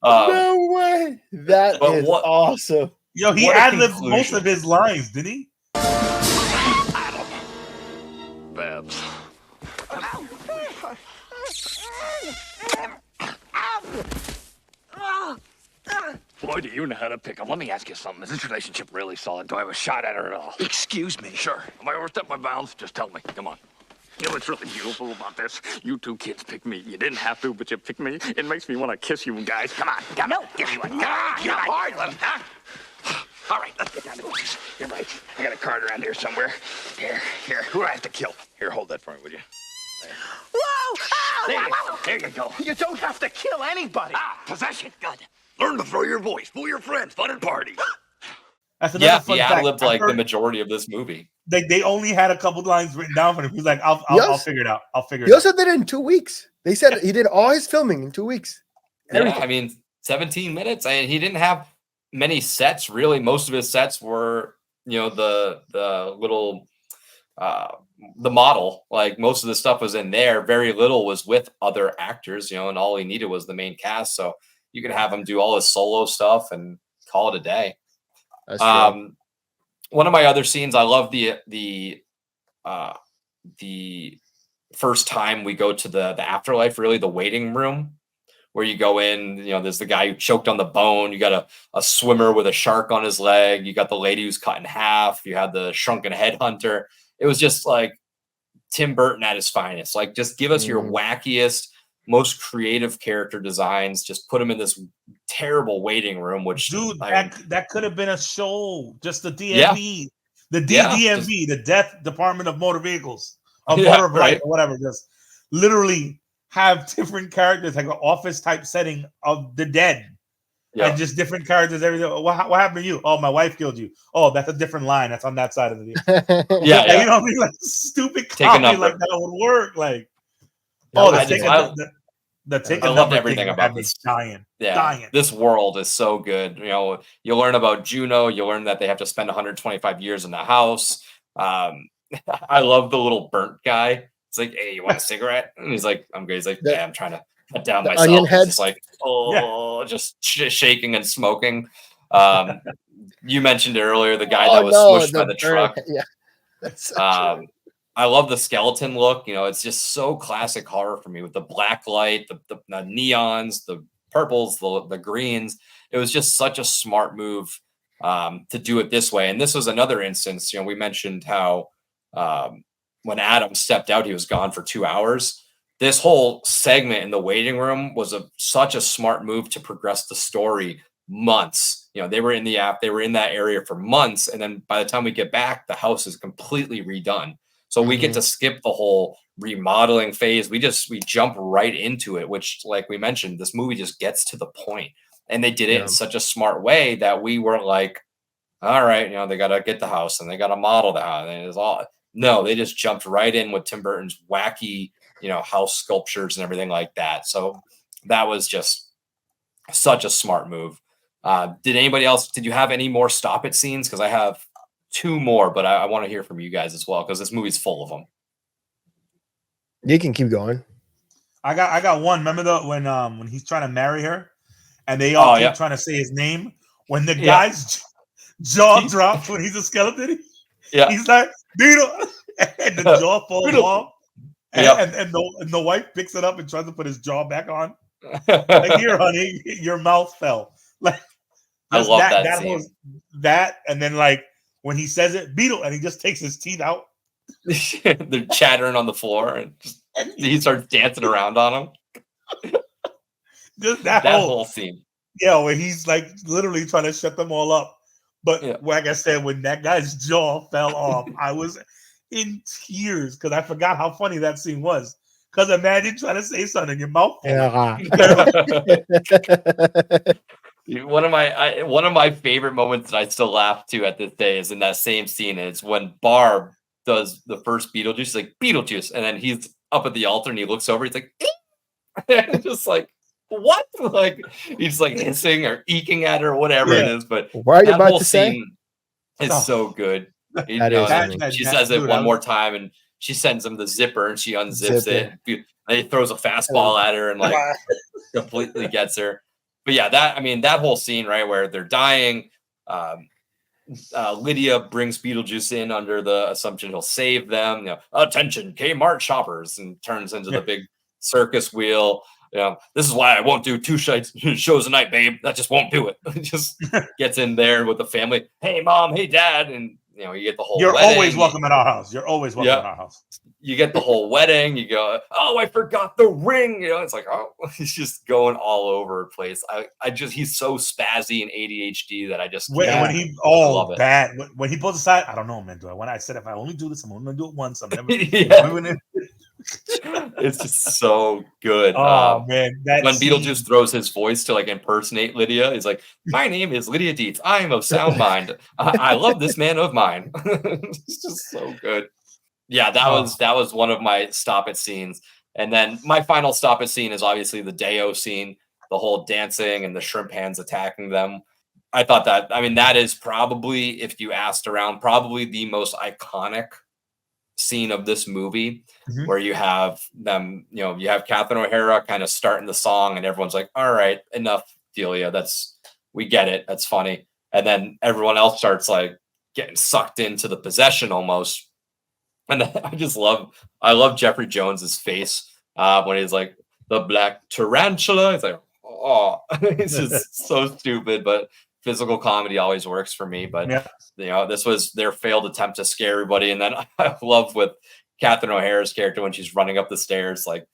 Speaker 2: No way. That is awesome.
Speaker 3: Yo, he ad-libbed most of his lines, didn't he?
Speaker 11: Babs. Boy, do you know how to pick up. Let me ask you something. Is this relationship really solid? Do I have a shot at her at all? Excuse me. Sure. Am I overstepped my bounds? Just tell me. Come on. You know what's really beautiful about this? You two kids picked me. You didn't have to, but you picked me. It makes me want to kiss you guys. Come on. Come on. Give me one. Come on. You're hard, huh? All right, let's get down to business. You're right. I got a card around here somewhere. Here. Who do I have to kill? Here, hold that for me, would you? There. Whoa! There you go. You don't have to kill anybody. Possession. Good. Learn to throw your voice. Fool your friends. Fun and party.
Speaker 3: That's another fun
Speaker 1: he
Speaker 3: fact.
Speaker 1: ad-libbed like the majority of this movie.
Speaker 3: They only had a couple lines written down for him. He's like, I'll figure it out.
Speaker 2: He also did it in 2 weeks. They said he did all his filming in 2 weeks.
Speaker 1: Everything. Yeah, I mean, 17 minutes. And he didn't have many sets, really. Most of his sets were, the little the model. Like most of the stuff was in there. Very little was with other actors, and all he needed was the main cast. So you could have him do all his solo stuff and call it a day.
Speaker 2: That's true.
Speaker 1: One of my other scenes, I love the first time we go to the afterlife, really the waiting room where you go in, there's the guy who choked on the bone. You got a swimmer with a shark on his leg. You got the lady who's cut in half. You had the shrunken headhunter. It was just like Tim Burton at his finest. Like, just give us your wackiest, most creative character designs. Just put them in this terrible waiting room, which
Speaker 3: that could have been a show. Just the DMV, DMV, the Death Department of Motor Vehicles, Motor Right, or whatever. Just literally have different characters, like an office type setting of the dead, and just different characters. Everything. What happened to you? Oh, my wife killed you. Oh, that's a different line. That's on that side of the deal. You know what I mean? Like stupid comedy like that would work. Like, The ticket
Speaker 1: I loved
Speaker 3: number
Speaker 1: everything
Speaker 3: thing
Speaker 1: about
Speaker 3: had me
Speaker 1: this.
Speaker 3: dying.
Speaker 1: Yeah,
Speaker 3: Dying.
Speaker 1: this world is so good. You know, you learn about Juno. You learn that they have to spend 125 years in the house. I love the little burnt guy. It's like, hey, you want a cigarette? And he's like, I'm good. He's like, yeah, I'm trying to cut down myself.
Speaker 2: onion
Speaker 1: He's
Speaker 2: head?
Speaker 1: just like, just shaking and smoking. You mentioned earlier the guy that was smushed by the truck.
Speaker 2: Yeah, that's so true.
Speaker 1: I love the skeleton look. You know, it's just so classic horror for me with the black light, the neons, the purples, the greens. It was just such a smart move to do it this way. And this was another instance. You know, we mentioned how when Adam stepped out, he was gone for 2 hours. This whole segment in the waiting room was such a smart move to progress the story months. You know, they were in that area for months. And then by the time we get back, the house is completely redone. So we get to skip the whole remodeling phase. We jump right into it, which, like we mentioned, this movie just gets to the point. And they did it in such a smart way that we weren't like, all right, you know, they got to get the house and they got to model the house. And it's all, no, they just jumped right in with Tim Burton's wacky, you know, house sculptures and everything like that. So that was just such a smart move. Did you have any more stop it scenes? Because I have 2 more, but I want to hear from you guys as well, because this movie's full of them.
Speaker 2: You can keep going.
Speaker 3: I got one. Remember when he's trying to marry her, and they all keep trying to say his name. When the guy's jaw drops when he's a skeleton, he's like Beetle, and the jaw falls off, and the wife picks it up and tries to put his jaw back on. Like, here, honey, your mouth fell. Like,
Speaker 1: I love that scene.
Speaker 3: That, and then like when he says it, Beetle, and he just takes his teeth out.
Speaker 1: They're chattering on the floor, and he starts dancing around on them.
Speaker 3: Just
Speaker 1: that whole scene.
Speaker 3: Yeah, where he's like literally trying to shut them all up. But like I said, when that guy's jaw fell off, I was in tears because I forgot how funny that scene was. Because imagine trying to say something in your mouth.
Speaker 1: One of my favorite moments that I still laugh to at this day is in that same scene. Is when Barb does the first Beetlejuice, he's like, Beetlejuice, and then he's up at the altar and he looks over, he's like, just like, what? Like, he's like hissing or eking at her or whatever it is. But
Speaker 2: what are you about to say?
Speaker 1: It's so good. She says it one more time, and she sends him the zipper, and she unzips it. And he throws a fastball at her and like completely gets her. But yeah, that whole scene, right, where they're dying. Lydia brings Beetlejuice in under the assumption he'll save them. You know, attention, Kmart shoppers, and turns into the big circus wheel. You know, this is why I won't do 2 shows a night, babe. That just won't do it. Just gets in there with the family. Hey, mom. Hey, dad. And you know, you get the whole.
Speaker 3: You're
Speaker 1: wedding.
Speaker 3: always welcome at our house. You're always welcome at our house.
Speaker 1: You get the whole wedding. You go, oh, I forgot the ring. You know, it's like, oh, he's just going all over the place. He's so spazzy and ADHD that I just
Speaker 3: when he
Speaker 1: love it.
Speaker 3: bad when he pulls aside. I don't know, man. When I said if I only do this, I'm only gonna do it once. I'm never.
Speaker 1: It's just so good.
Speaker 3: Oh man,
Speaker 1: when Beetlejuice throws his voice to like impersonate Lydia, he's like, "My name is Lydia Dietz. I am of sound mind. I love this man of mine." It's just so good. Yeah, that was one of my stop it scenes. And then my final stop it scene is obviously the Deo scene, the whole dancing and the shrimp hands attacking them. I thought that is probably, if you asked around, probably the most iconic scene of this movie, where you have them, you know, you have Catherine O'Hara kind of starting the song and everyone's like, all right, enough, Delia. We get it. That's funny. And then everyone else starts like getting sucked into the possession almost. And I love Jeffrey Jones's face when he's like, the black tarantula. It's like, oh, it's just so stupid, but physical comedy always works for me. But you know, this was their failed attempt to scare everybody. And then I love with Catherine O'Hara's character when she's running up the stairs, like,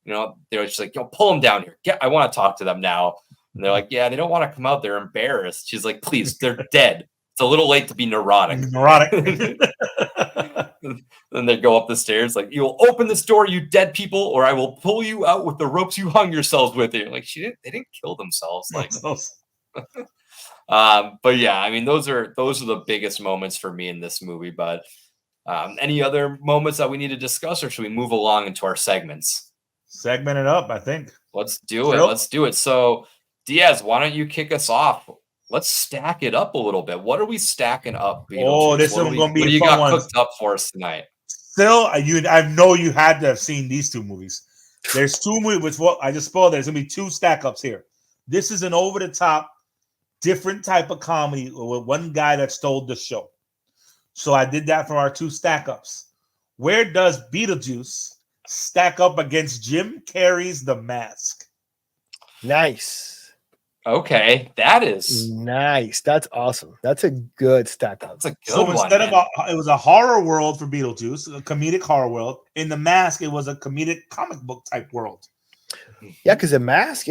Speaker 1: you know, they're just like, yo, pull them down here. I want to talk to them now. And they're like, yeah, they don't want to come out. They're embarrassed. She's like, please, they're dead. It's a little late to be neurotic. Then they go up the stairs like, you'll open this door, you dead people, or I will pull you out with the ropes you hung yourselves with. You're like, they didn't kill themselves. Like, but yeah, I mean, those are the biggest moments for me in this movie. But any other moments that we need to discuss, or should we move along into our segments?
Speaker 3: Segment it up, I think.
Speaker 1: Let's do it. Let's do it. So, Diaz, why don't you kick us off? Let's stack it up a little bit. What are we stacking up, Beetlejuice?
Speaker 3: Oh, this is going to be
Speaker 1: what do you got cooked up for us tonight?
Speaker 3: Still, I know you had to have seen these two movies. There's two movies, which what I just spoiled. There's going to be two stack ups here. This is an over the top, different type of comedy with one guy that stole the show. So I did that for our two stack ups. Where does Beetlejuice stack up against Jim Carrey's The Mask?
Speaker 2: Nice.
Speaker 1: Okay, that is
Speaker 2: nice. That's awesome. That's a good stack up.
Speaker 1: That's a good
Speaker 3: so
Speaker 1: one.
Speaker 3: Instead of it was a horror world for Beetlejuice, a comedic horror world. In The Mask, it was a comedic comic book type world.
Speaker 2: Yeah, because The Mask,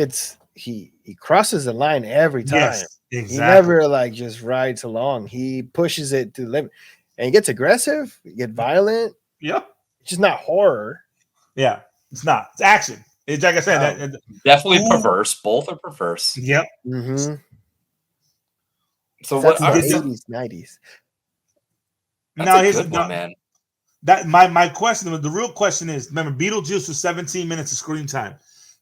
Speaker 2: he crosses the line every time.
Speaker 3: Yes, exactly.
Speaker 2: He never like just rides along. He pushes it to the limit, and he gets aggressive, he get violent.
Speaker 3: Yep,
Speaker 2: it's just not horror.
Speaker 3: Yeah, it's not. It's action. It's like I said,
Speaker 1: definitely perverse. Both are perverse.
Speaker 3: Yep.
Speaker 2: Mm-hmm.
Speaker 1: So what?
Speaker 2: 80s, 90s.
Speaker 3: Now here's
Speaker 1: one, man.
Speaker 3: That my question. The real question is: remember, Beetlejuice was 17 minutes of screen time.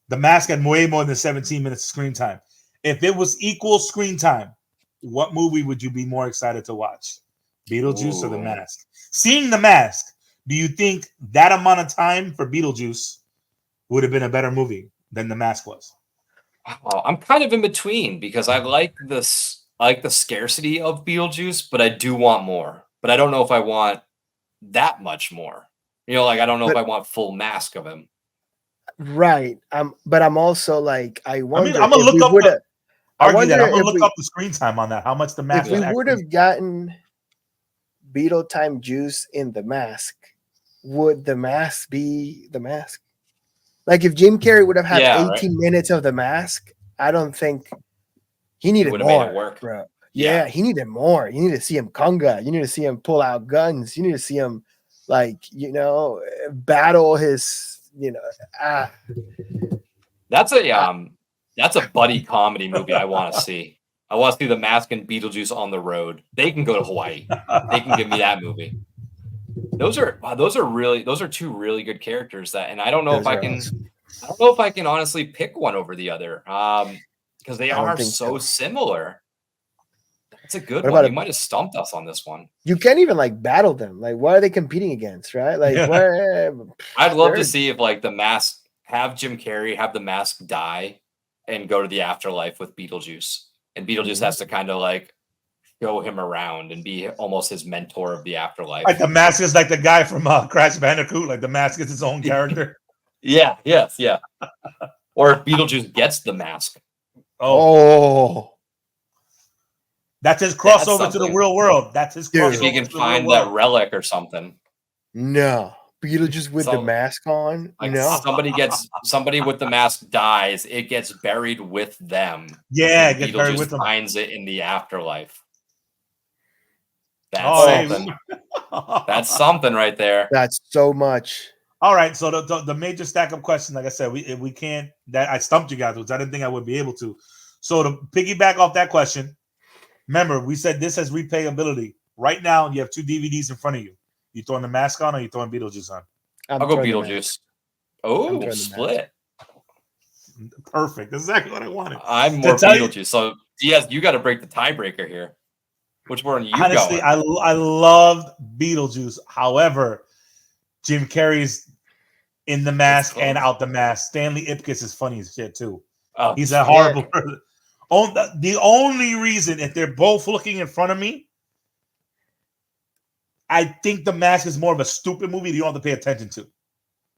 Speaker 3: The Mask had way more than 17 minutes of screen time. If it was equal screen time, what movie would you be more excited to watch? Beetlejuice or The Mask? Seeing The Mask, do you think that amount of time for Beetlejuice would have been a better movie than The Mask was?
Speaker 1: Wow, I'm kind of in between because I like this. I like the scarcity of Beetlejuice, but I do want more. But I don't know if I want that much more. You know, like I don't know if I want full Mask of him.
Speaker 2: Right. But I'm also like, I wonder.
Speaker 3: I'm gonna look up. I'm gonna look up the screen time on that. How much The Mask?
Speaker 2: If we would have gotten Beetle time juice in The Mask, would The Mask be The Mask? Like if Jim Carrey would have had 18 minutes of The Mask, I don't think he needed more, bro. Yeah, he needed more. You need to see him conga. You need to see him pull out guns. You need to see him, like, battle his,
Speaker 1: That's a buddy comedy movie I want to see. I want to see The Mask and Beetlejuice on the road. They can go to Hawaii. They can give me that movie. Those are two really good characters and I don't know if I can honestly pick one over the other because they are so similar. That's a good one. You might have stumped us on this one.
Speaker 2: You can't even like battle them. Like, what are they competing against, right? Like,
Speaker 1: I'd love to see if like The Mask have Jim Carrey have The Mask die and go to the afterlife with Beetlejuice, and Beetlejuice has to kind of like show him around and be almost his mentor of the afterlife.
Speaker 3: Like The Mask is like the guy from Crash Bandicoot. Like The Mask is his own character.
Speaker 1: Yeah. Or if Beetlejuice gets The Mask.
Speaker 2: Oh.
Speaker 3: That's his crossover to the real world. That's his crossover.
Speaker 1: If he can find that relic or something.
Speaker 2: No. Beetlejuice with the mask on?
Speaker 1: Like
Speaker 2: no.
Speaker 1: Somebody with the mask dies, it gets buried with them.
Speaker 3: Yeah, it gets buried with them.
Speaker 1: Finds it in the afterlife. That's something. That's something right there.
Speaker 2: That's so much.
Speaker 3: All right, so the major stack up question, like I said, we can't. That I stumped you guys, which I didn't think I would be able to. So to piggyback off that question, remember we said this has replayability. Right now, you have two DVDs in front of you. You throwing The Mask on, or you throwing Beetlejuice on?
Speaker 1: I'll go Beetlejuice. Oh, split.
Speaker 3: Perfect. That's exactly what I wanted.
Speaker 1: I'm more Beetlejuice. So Diaz, you got to break the tiebreaker here. Which one are you
Speaker 3: Honestly,
Speaker 1: going?
Speaker 3: I loved Beetlejuice. However, Jim Carrey's in The Mask and out The Mask. Stanley Ipkiss is funny as shit too.
Speaker 1: Oh,
Speaker 3: he's a horrible person. The only reason, if they're both looking in front of me, I think The Mask is more of a stupid movie that you don't have to pay attention to.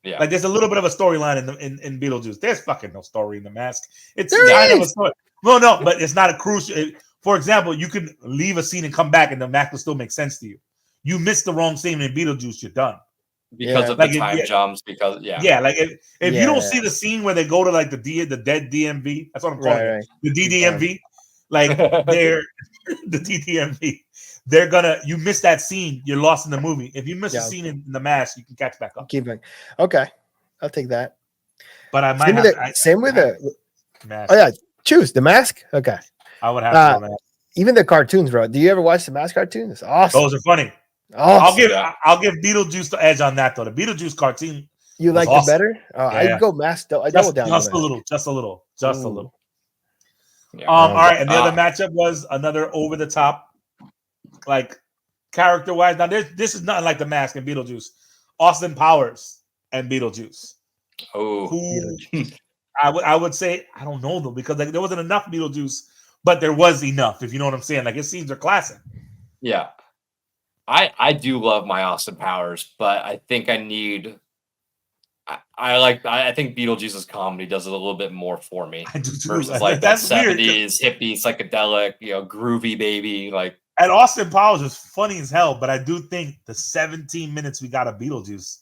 Speaker 1: Yeah.
Speaker 3: Like there's a little bit of a storyline in Beetlejuice. There's fucking no story in The Mask. It's kind of a story. Well, no, but it's not a crucial. For example, you can leave a scene and come back and The Mask will still make sense to you. You missed the wrong scene in Beetlejuice, you're done.
Speaker 1: Because of the time jumps, because
Speaker 3: like if you don't see the scene where they go to like the dead DMV, that's what I'm calling it. The DDMV, like they're the DDMV. They're gonna you miss that scene, you're lost in the movie. If you miss a scene in The Mask, you can catch back up.
Speaker 2: Keep going. Okay, I'll take that.
Speaker 3: But I might
Speaker 2: same with the
Speaker 3: Mask.
Speaker 2: Oh yeah, choose The Mask. Okay,
Speaker 3: I would have to go
Speaker 2: even the cartoons, bro. Do you ever watch the Mask cartoons? It's awesome.
Speaker 3: Those are funny.
Speaker 2: Awesome.
Speaker 3: I'll give Beetlejuice the edge on that though. The Beetlejuice cartoon
Speaker 2: You liked
Speaker 3: awesome.
Speaker 2: it better? I'd go mask. I double down.
Speaker 3: Just a little.
Speaker 1: Yeah.
Speaker 3: All right, and the other matchup was another over the top, like character wise. Now this is nothing like The Mask and Beetlejuice. Austin Powers and Beetlejuice.
Speaker 1: Oh,
Speaker 3: I would say I don't know though, because like there wasn't enough Beetlejuice, but there was enough. If you know what I'm saying, like his scenes are classic.
Speaker 1: Yeah, I do love my Austin Powers, but I think I need. I think Beetlejuice's comedy does it a little bit more for me.
Speaker 3: I do too.
Speaker 1: Versus like that
Speaker 3: That's weird,
Speaker 1: 70s hippie psychedelic, groovy baby. Like,
Speaker 3: and Austin Powers is funny as hell, but I do think the 17 minutes we got of Beetlejuice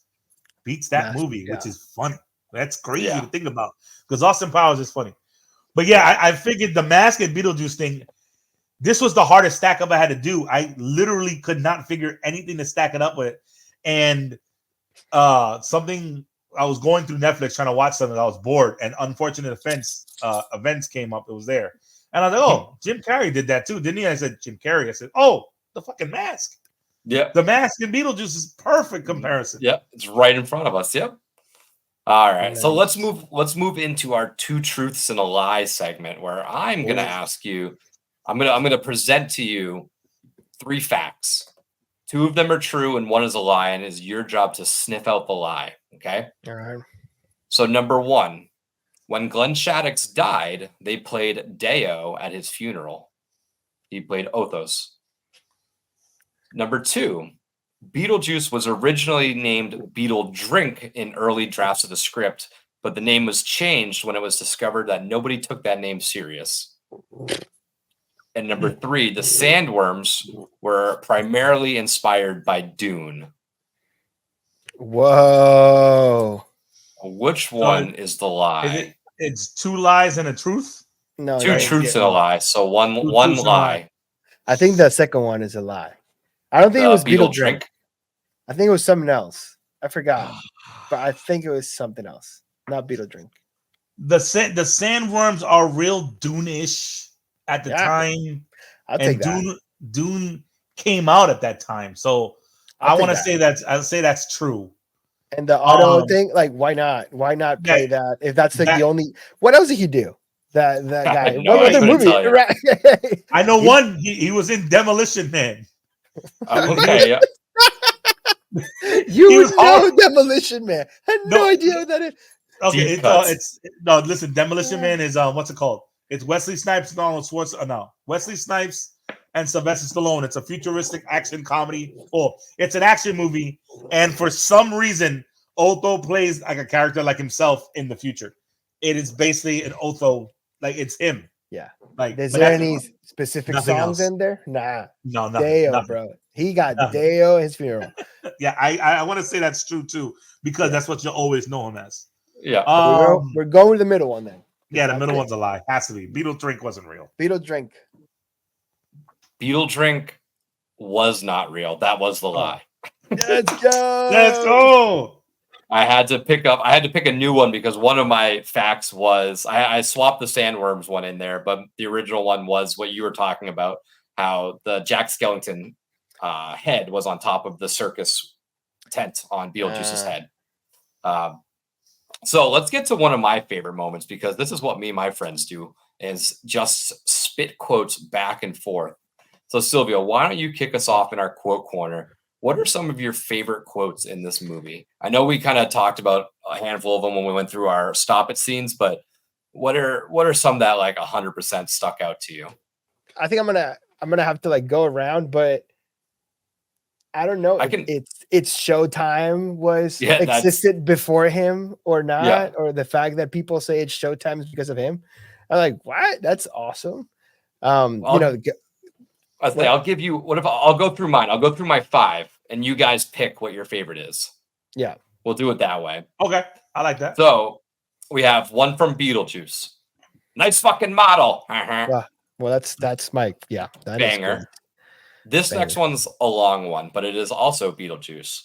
Speaker 3: beats that movie, which is funny. That's crazy to think about because Austin Powers is funny. But yeah, I figured The Mask and Beetlejuice thing, this was the hardest stack up I had to do. I literally could not figure anything to stack it up with. And something, I was going through Netflix trying to watch something. I was bored, and Unfortunate Events came up. It was there. And I was like, oh, Jim Carrey did that too, didn't he? I said, Jim Carrey. I said, oh, the fucking Mask.
Speaker 1: Yeah.
Speaker 3: The Mask and Beetlejuice is perfect comparison.
Speaker 1: Yep. It's right in front of us. Yep. All right. Nice. So let's move into our 2 truths and a lie segment where I'm going to ask you, I'm going to present to you 3 facts. 2 of them are true and 1 is a lie, and it's your job to sniff out the lie. Okay.
Speaker 2: All right.
Speaker 1: So number 1, when Glenn Shaddix died, they played Deo at his funeral. He played Othos. Number 2, Beetlejuice was originally named Beetle Drink in early drafts of the script, but the name was changed when it was discovered that nobody took that name serious. And number 3, the sandworms were primarily inspired by Dune.
Speaker 2: Whoa.
Speaker 1: Which one is the lie?
Speaker 3: It's 2 lies and a truth?
Speaker 2: No.
Speaker 1: 2 truths and a lie. So one lie.
Speaker 2: I think the second one is a lie. I don't think it was Beetle Drink. I think it was something else. I forgot. But I think it was something else. Not Beetle Drink.
Speaker 3: The sandworms are real Dune-ish at the time.
Speaker 2: I'll take that.
Speaker 3: Dune came out at that time. So I want to say that's true.
Speaker 2: And the auto thing, like, why not? Why not play that? If that's like the only, what else did he do? That guy. What other movie?
Speaker 3: I know one. He was in Demolition Man.
Speaker 1: Okay. Yeah.
Speaker 2: You would know Demolition Man. I had no idea what that is.
Speaker 3: Okay, listen. Demolition Man is what's it called? It's Wesley Snipes, Arnold Schwarzenegger. No, Wesley Snipes and Sylvester Stallone. It's a futuristic action comedy. It's an action movie, and for some reason, Otho plays like a character like himself in the future. It is basically an Otho, like it's him.
Speaker 2: Yeah.
Speaker 3: Like,
Speaker 2: is there any specific songs in there? Nah. No, nothing. Deo, bro. He got Deo his funeral.
Speaker 3: Yeah, I want to say that's true too, because that's what you always know him as.
Speaker 1: Yeah.
Speaker 2: We're going with the middle one then.
Speaker 3: Yeah, the middle one's a lie. Has to be. Beetle Drink wasn't real.
Speaker 2: Beetle Drink.
Speaker 1: Beetle Drink was not real. That was the lie.
Speaker 2: Let's go.
Speaker 3: Let's go.
Speaker 1: I had to pick a new one because one of my facts was I swapped the sandworms one in there, but the original one was what you were talking about, how the Jack Skellington head was on top of the circus tent on Beetlejuice's head. So let's get to one of my favorite moments, because this is what me and my friends do, is just spit quotes back and forth. So Sylvia, why don't you kick us off in our quote corner? What are some of your favorite quotes in this movie? I know we kind of talked about a handful of them when we went through our stop it scenes, but what are some that like 100% stuck out to you?
Speaker 2: I think I'm gonna have to like go around, but I don't know. It's Showtime was existed before him or not, or the fact that people say it's Showtime is because of him. I'm like, what? That's awesome. I'll
Speaker 1: give you. What if I'll go through mine? I'll go through my 5, and you guys pick what your favorite is.
Speaker 2: Yeah,
Speaker 1: we'll do it that way.
Speaker 3: Okay, I like that.
Speaker 1: So we have one from Beetlejuice. Nice fucking model.
Speaker 2: Well, that's my that
Speaker 1: banger. This next one's a long one, but it is also Beetlejuice.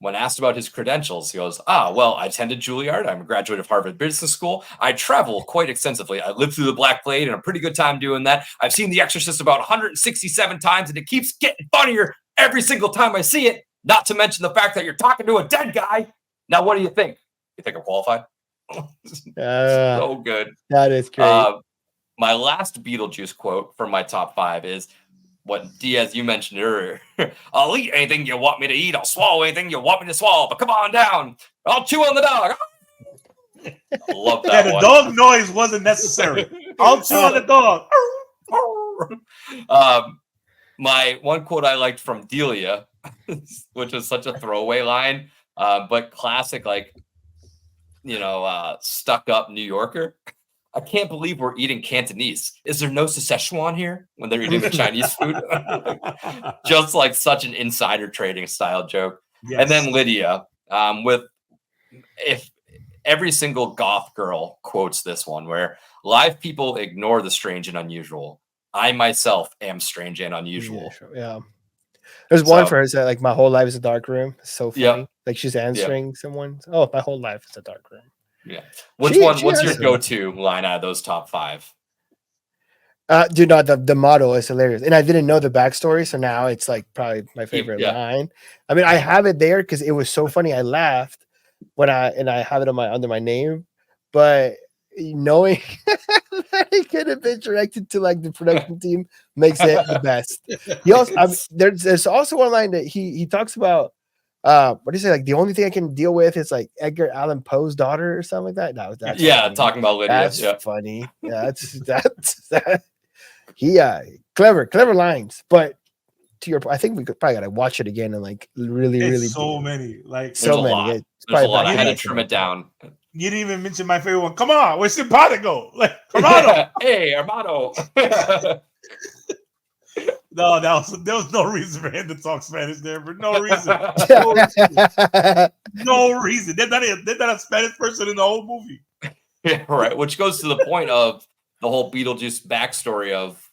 Speaker 1: When asked about his credentials, he goes, well, I attended Juilliard. I'm a graduate of Harvard Business School. I travel quite extensively. I lived through the Black Plague and a pretty good time doing that. I've seen The Exorcist about 167 times, and it keeps getting funnier every single time I see it. Not to mention the fact that you're talking to a dead guy. Now, what do you think? You think I'm qualified? So good.
Speaker 2: That is great.
Speaker 1: My last Beetlejuice quote from my top 5 is what Diaz, you mentioned earlier. I'll eat anything you want me to eat. I'll swallow anything you want me to swallow. But come on down. I'll chew on the dog. I love that.
Speaker 3: The dog noise wasn't necessary. I'll chew on the dog.
Speaker 1: My one quote I liked from Delia, which is such a throwaway line, but classic, like, stuck up New Yorker. I can't believe we're eating Cantonese. Is there no Szechuan here when they're eating the Chinese food? Just like such an insider trading style joke. Yes. And then Lydia, if every single goth girl quotes this one, where live people ignore the strange and unusual. I myself am strange and unusual.
Speaker 2: Yeah. There's one for her that like my whole life is a dark room. It's so funny.
Speaker 1: Yep.
Speaker 2: Like she's answering someone. Oh, my whole life is a dark room.
Speaker 1: Yeah. What's your go-to line out of those top 5?
Speaker 2: Dude, no, the motto is hilarious. And I didn't know the backstory, so now it's like probably my favorite line. I mean, I have it there because it was so funny. I laughed when I have it on under my name, but knowing that it could have been directed to like the production team makes it the best. He also there's also one line that he talks about. What do you say? Like the only thing I can deal with is like Edgar Allan Poe's daughter or something like that. No, that's funny.
Speaker 1: Talking about Lydia.
Speaker 2: That's funny. Yeah, that's clever lines. But to your point, I think we could probably gotta watch it again and like really
Speaker 3: so many. Like
Speaker 2: so many.
Speaker 1: There's a lot. I had to trim it down.
Speaker 3: You didn't even mention my favorite one. Come on, where's Simpatico? Like Armado.
Speaker 1: Hey, Armado.
Speaker 3: No, there was no reason for him to talk Spanish there, for no reason. No reason. They're not a Spanish person in the whole movie.
Speaker 1: Yeah, right. Which goes to the point of the whole Beetlejuice backstory of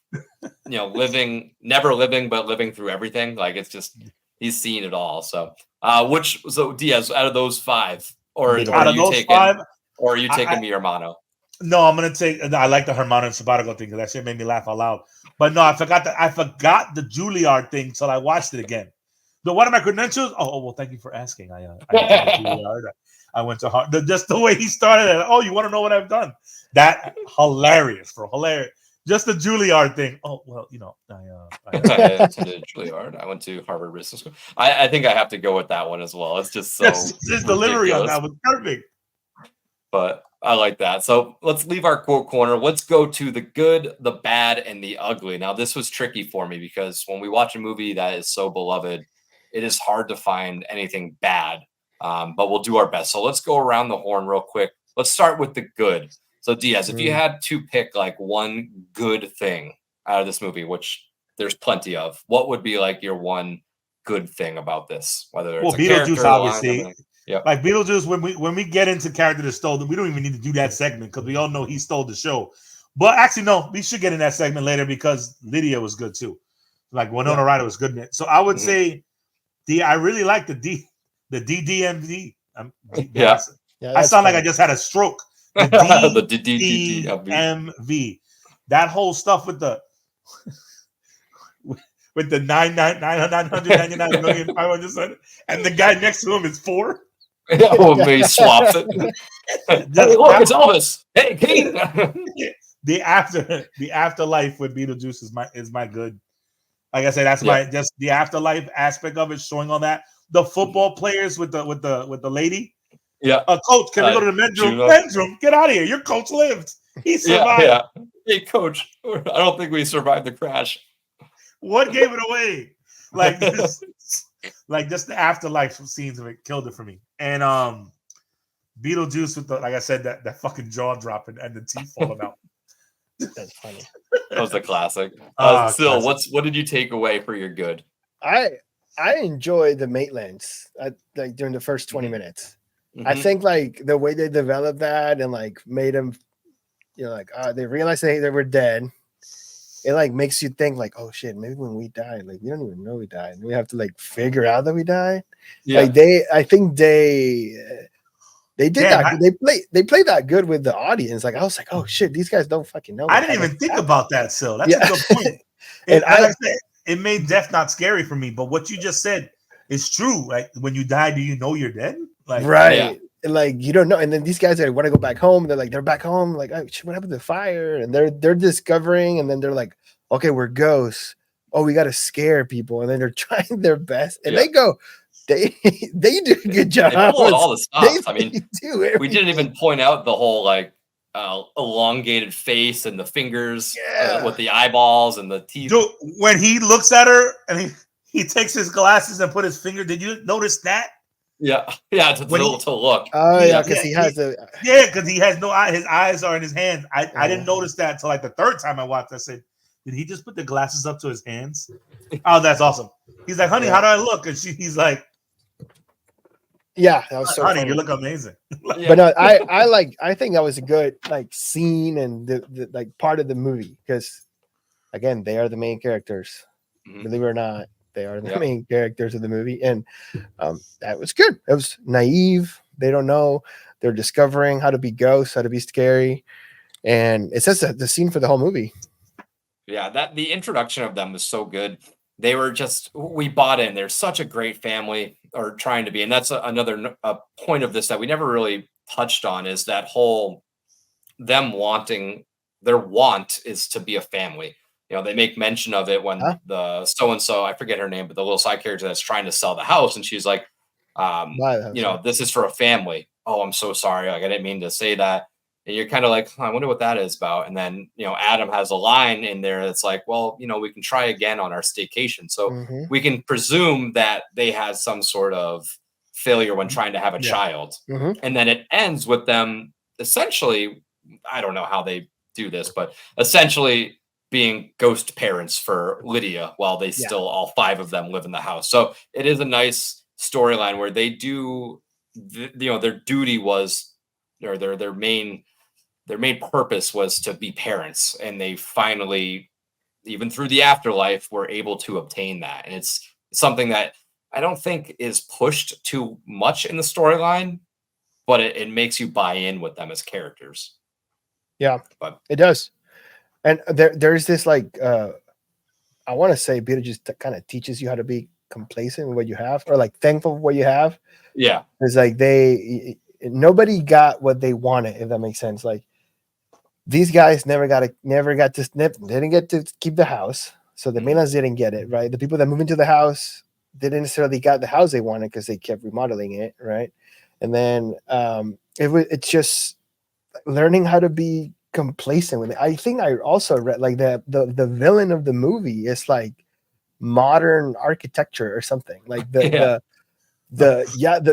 Speaker 1: never living, but living through everything. Like it's just he's seen it all. So Diaz, out of those 5, or are you taking me Hermano?
Speaker 3: No, I'm gonna take. I like the Hermano and Simpatico thing because that shit made me laugh out loud. But no, I forgot the Juilliard thing till I watched it again. But what are my credentials? Oh, well, thank you for asking. I went to Harvard. Just the way he started it. Oh, you want to know what I've done? That hilarious, bro. Hilarious. Just the Juilliard thing. Oh, well, I
Speaker 1: went to Juilliard. I went to Harvard Business School. I think I have to go with that one as well. It's just so
Speaker 3: his delivery on that was perfect.
Speaker 1: But I like that. So let's leave our quote corner. Let's go to the good, the bad, and the ugly. Now, this was tricky for me because when we watch a movie that is so beloved, it is hard to find anything bad, but we'll do our best. So let's go around the horn real quick. Let's start with the good. So Diaz, if you had to pick like one good thing out of this movie, which there's plenty of, what would be like your one good thing about this? Whether it's
Speaker 3: Beetlejuice, obviously. Yeah, like Beetlejuice. When we get into character that stole, we don't even need to do that segment because we all know he stole the show. But actually, no, we should get in that segment later because Lydia was good too. Like Winona Ryder was good in it. So I would say, I really like the DDMV. I sound like I just had a stroke. The DDMV. That whole stuff with the 999 million 500, and the guy next to him is 4.
Speaker 1: Yeah, well, he swaps it. Hey, look, it's Elvis. Hey, Kate.
Speaker 3: The afterlife with Beetlejuice is my good. Like I said, that's just the afterlife aspect of it, showing all that. The football players with the lady.
Speaker 1: Yeah.
Speaker 3: Coach, can we go to the men's room? Men's room, get out of here. Your coach lived. He survived.
Speaker 1: Yeah. Hey, coach, I don't think we survived the crash.
Speaker 3: What gave it away? Like this, like just the afterlife scenes of it killed it for me. And Beetlejuice with like I said, that fucking jaw dropping and the teeth falling out.
Speaker 2: That's funny.
Speaker 1: That was the classic. Still, what did you take away for your good?
Speaker 2: I enjoyed the Maitlands like during the first 20 minutes. Mm-hmm. I think like the way they developed that and like made them, they realized they were dead. It like makes you think like, oh shit, maybe when we die, like we don't even know we died. We have to like figure out that we died. Yeah. Like I think they did that. They played that good with the audience. Like I was like, oh shit, these guys don't fucking know.
Speaker 3: I didn't even think about that, Sil. That's a good point. And I said, it made death not scary for me. But what you just said, it's true. Like when you die, do you know you're dead? Like
Speaker 2: right. And like you don't know. And then these guys want to go back home. They're back home. Like, oh, shit, what happened to the fire? And they're discovering, and then they're like, okay, we're ghosts. Oh, we got to scare people. And then they're trying their best, and they do a good job.
Speaker 1: They pull all the stops. I mean,
Speaker 2: we
Speaker 1: didn't even point out the whole like elongated face and the fingers with the eyeballs and the teeth.
Speaker 3: Dude, when he looks at her and he takes his glasses and put his finger. Did you notice that?
Speaker 1: Yeah, to look.
Speaker 2: Oh yeah, because he has
Speaker 3: because he has no eye. His eyes are in his hands. I didn't notice that until like the third time I watched. I said, did he just put the glasses up to his hands? Oh, that's awesome. He's like, honey, how do I look? And he's like,
Speaker 2: yeah, that was so
Speaker 3: honey,
Speaker 2: funny.
Speaker 3: You look amazing.
Speaker 2: But no, I think that was a good like scene and the like part of the movie because again, they are the main characters.
Speaker 1: Mm-hmm.
Speaker 2: Believe it or not, they are the main characters of the movie, and that was good. It was naive. They don't know. They're discovering how to be ghosts, how to be scary, and it says the scene for the whole movie.
Speaker 1: Yeah, the introduction of them was so good. They were we bought in. They're such a great family, or trying to be, and that's another point of this that we never really touched on is that whole them wanting their want is to be a family. You know, they make mention of it when the so-and-so, I forget her name, but the little side character that's trying to sell the house. And she's like, this is for a family. Oh, I'm so sorry. Like, I didn't mean to say that. And you're kind of like, I wonder what that is about. And then, Adam has a line in there that's like, well, we can try again on our staycation. So we can presume that they had some sort of failure when trying to have a child. And then it ends with them essentially, I don't know how they do this, but essentially being ghost parents for Lydia while they still all five of them live in the house. So it is a nice storyline where they do, their duty was, or their main purpose was to be parents. And they finally, even through the afterlife, were able to obtain that. And it's something that I don't think is pushed too much in the storyline, but it makes you buy in with them as characters.
Speaker 2: Yeah,
Speaker 1: but
Speaker 2: it does. And there's this like I want to say Beetlejuice kind of teaches you how to be complacent with what you have, or like thankful for what you have.
Speaker 1: Yeah,
Speaker 2: it's like nobody got what they wanted, if that makes sense. Like these guys they didn't get to keep the house, so the Milans didn't get it, right? The people that moved into the house didn't necessarily got the house they wanted because they kept remodeling it, right? And then it's just learning how to be complacent with it. I think I also read like the villain of the movie is like modern architecture or something, like the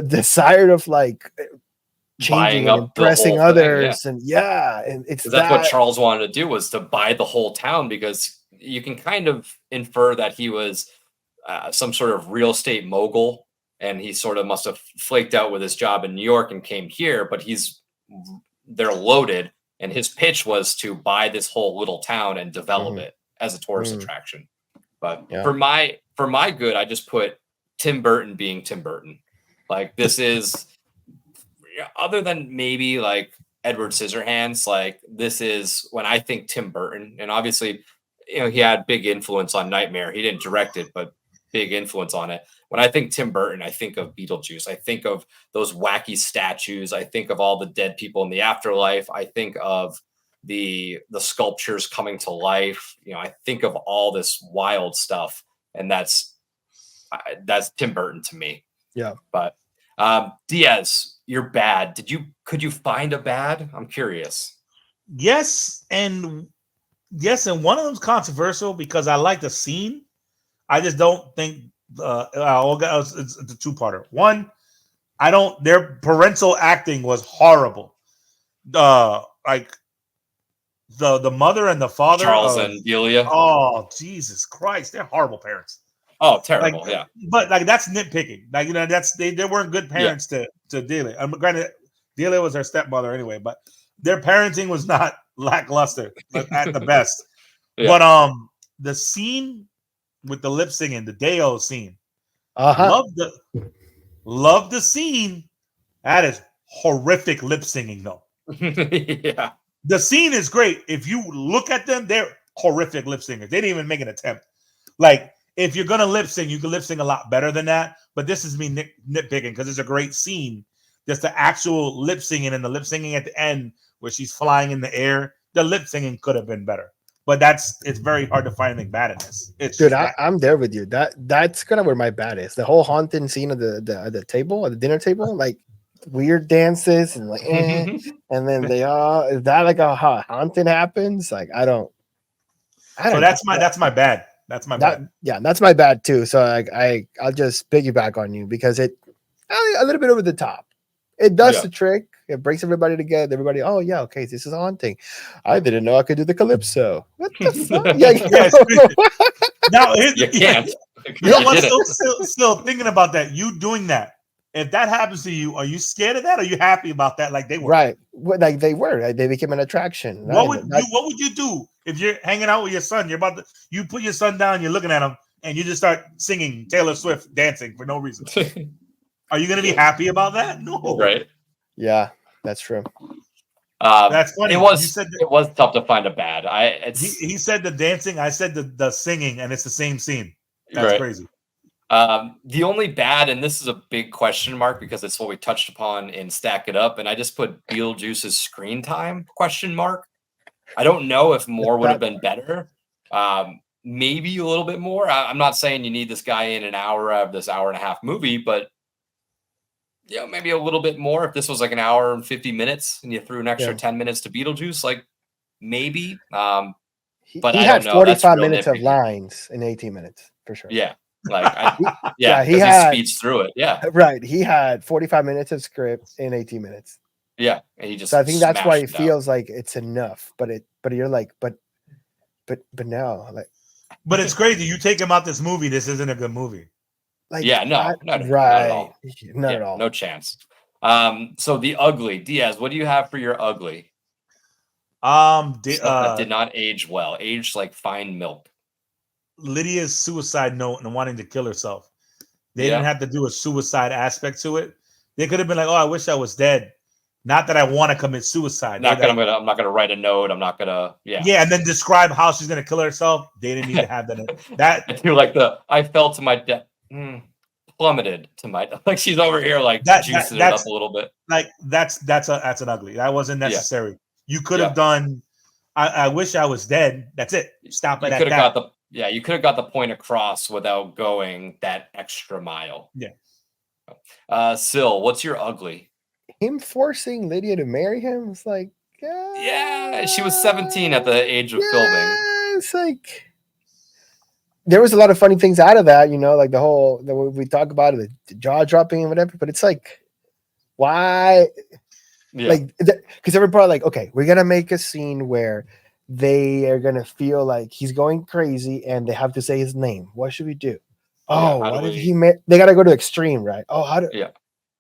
Speaker 2: desire of like changing and impressing others thing, and it's
Speaker 1: that's what Charles wanted to do, was to buy the whole town, because you can kind of infer that he was some sort of real estate mogul, and he sort of must have flaked out with his job in New York and came here, but they're loaded. And his pitch was to buy this whole little town and develop it as a tourist attraction. But for my good, I just put Tim Burton being Tim Burton. Like, this is, other than maybe like Edward Scissorhands, like this is when I think Tim Burton. And obviously, he had big influence on Nightmare. He didn't direct it, but big influence on it. When I think Tim Burton, I think of Beetlejuice. I think of those wacky statues. I think of all the dead people in the afterlife. I think of the sculptures coming to life. I think of all this wild stuff, and that's Tim Burton to me.
Speaker 2: Yeah.
Speaker 1: But Diaz, you're bad. Could you find a bad? I'm curious.
Speaker 3: Yes, and one of them's controversial because I like the scene. I just don't think it's a two-parter. One, their parental acting was horrible. Like the mother and the father,
Speaker 1: Charles and Delia.
Speaker 3: Oh, Jesus Christ, they're horrible parents.
Speaker 1: Oh, terrible.
Speaker 3: Yeah, but like that's nitpicking. Like they weren't good parents to Delia. Granted, Delia was her stepmother anyway, but their parenting was not lackluster at the best. Yeah. But the scene with the lip singing, the Deo scene. Love the scene. That is horrific lip singing, though.
Speaker 1: Yeah.
Speaker 3: The scene is great. If you look at them, they're horrific lip singers. They didn't even make an attempt. Like, if you're gonna lip sync, you can lip sync a lot better than that. But this is me nitpicking because it's a great scene. Just the actual lip singing and the lip singing at the end where she's flying in the air. The lip singing could have been better. But it's very hard to find anything bad in this.
Speaker 2: Dude, I'm there with you. That's kind of where my bad is. The whole haunting scene of the table, at the dinner table, like weird dances and like, and then is that like how haunting happens? Like I don't
Speaker 3: so that's my bad. That's my bad.
Speaker 2: Yeah, that's my bad too. So I'll just piggyback on you because a little bit over the top. It does the trick. It brings everybody together. Everybody, oh yeah, okay, this is haunting. I didn't know I could do the calypso. What the fuck?
Speaker 3: Now
Speaker 1: you can't.
Speaker 3: You know what? Still thinking about that. You doing that. If that happens to you, are you scared of that? Or are you happy about that? Like they were.
Speaker 2: Right. Like they were. Like they became an attraction.
Speaker 3: What would you do if you're hanging out with your son? You put your son down, you're looking at him, and you just start singing Taylor Swift dancing for no reason. Are you going to be happy about that? No.
Speaker 1: Right.
Speaker 2: Yeah, that's true.
Speaker 3: That's funny.
Speaker 1: It was tough to find a bad.
Speaker 3: He said the dancing. I said the singing, and it's the same scene. That's crazy.
Speaker 1: The only bad, and this is a big question mark because it's what we touched upon in Stack It Up, and I just put Beetlejuice's screen time ? I don't know if more would have been better. Maybe a little bit more. I'm not saying you need this guy in an hour of this hour and a half movie, but maybe a little bit more. If this was like an hour and 50 minutes and you threw an extra 10 minutes to Beetlejuice, like maybe. But
Speaker 2: he
Speaker 1: I
Speaker 2: had
Speaker 1: don't know.
Speaker 2: 45 minutes of lines in 18 minutes for sure.
Speaker 1: Yeah. Like,
Speaker 2: he
Speaker 1: speeds through it. Yeah.
Speaker 2: Right. He had 45 minutes of script in 18 minutes.
Speaker 1: Yeah. And he just,
Speaker 2: so I think that's why it feels like it's enough, but you're like, but now, like,
Speaker 3: but it's crazy. You take him out this movie. This isn't a good movie.
Speaker 2: Like,
Speaker 1: not at all.
Speaker 2: Not at all.
Speaker 1: No chance. So the ugly, Diaz, what do you have for your ugly? That did not age well. Aged like fine milk.
Speaker 3: Lydia's suicide note and wanting to kill herself. They didn't have to do a suicide aspect to it. They could have been like, "Oh, I wish I was dead." Not that I want to commit suicide.
Speaker 1: I'm not gonna write a note. I'm not gonna.
Speaker 3: Yeah, and then describe how she's gonna kill herself. They didn't need to have that.
Speaker 1: I feel like I fell to my death. Plummeted to my like she's over here like juicing it up a little bit.
Speaker 3: Like that's an ugly. That wasn't necessary. Yeah. You could have done. I wish I was dead. That's it. Stop it at that.
Speaker 1: You could have got the point across without going that extra mile.
Speaker 3: Yeah.
Speaker 1: Syl, what's your ugly?
Speaker 2: Him forcing Lydia to marry him was like,
Speaker 1: she was 17 at the age of filming.
Speaker 2: It's like there was a lot of funny things out of that, like the whole we talk about it, the jaw dropping and whatever. But it's like, why? Yeah. Like, because everybody like, okay, we're gonna make a scene where they are gonna feel like he's going crazy, and they have to say his name. What should we do? Oh, what if he? They gotta go to extreme, right? Oh,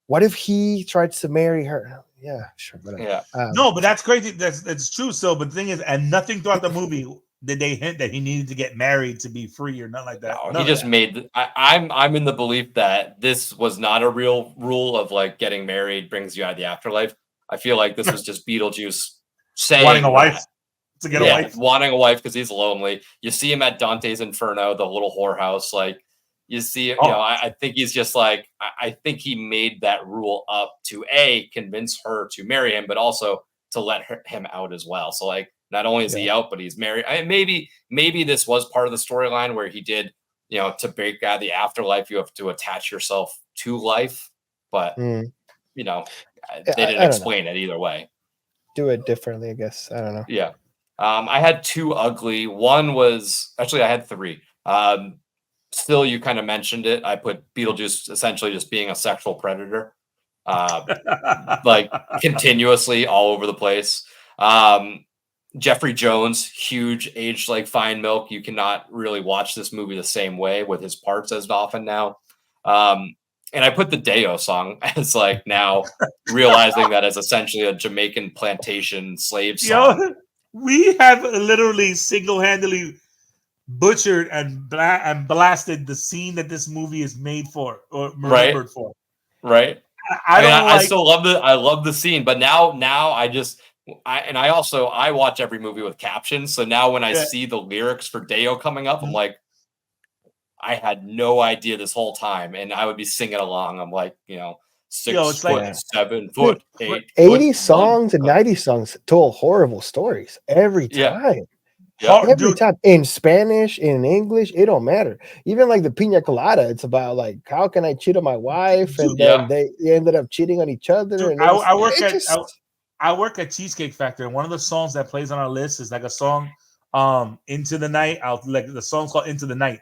Speaker 2: what if he tries to marry her? Yeah, sure.
Speaker 1: Yeah.
Speaker 3: No, but that's crazy. That's true. So, but the thing is, and nothing throughout the movie did they hint that he needed to get married to be free or nothing like that.
Speaker 1: No, he just made. I'm in the belief that this was not a real rule of like getting married brings you out of the afterlife. I feel like this was just Beetlejuice saying
Speaker 3: wanting a wife to get a wife,
Speaker 1: wanting a wife because he's lonely. You see him at Dante's Inferno, the little whorehouse, like. You see, I think he's just like, I think he made that rule up to convince her to marry him, but also to let him out as well. So like, not only is he out, but he's married. Maybe this was part of the storyline where he did, to break out of the afterlife, you have to attach yourself to life, but they didn't explain it either way.
Speaker 2: Do it differently, I guess. I don't know.
Speaker 1: Yeah. I had two ugly. One was actually, I had three. Still, you kind of mentioned it. I put Beetlejuice essentially just being a sexual predator, like continuously all over the place. Jeffrey Jones, huge, aged like fine milk. You cannot really watch this movie the same way with his parts as often now. And I put the Deo song as like now realizing that it's essentially a Jamaican plantation slave song.
Speaker 3: We have literally single-handedly butchered and blasted the scene that this movie is made for or remembered for.
Speaker 1: Right. I still love I love the scene, but now I watch every movie with captions. So now when I see the lyrics for Deo coming up, I'm like, I had no idea this whole time, and I would be singing along. I'm like, 6 foot,
Speaker 3: like,
Speaker 1: 7 foot, 8
Speaker 2: 80
Speaker 1: foot,
Speaker 2: songs and 90 songs told horrible stories every time. Every time in Spanish, in English, it don't matter. Even like the Pina Colada, it's about like how can I cheat on my wife, and then they ended up cheating on each other.
Speaker 3: Dude,
Speaker 2: And
Speaker 3: I work at Cheesecake Factory, and one of the songs that plays on our list is like a song, "Into the Night." The song's called "Into the Night."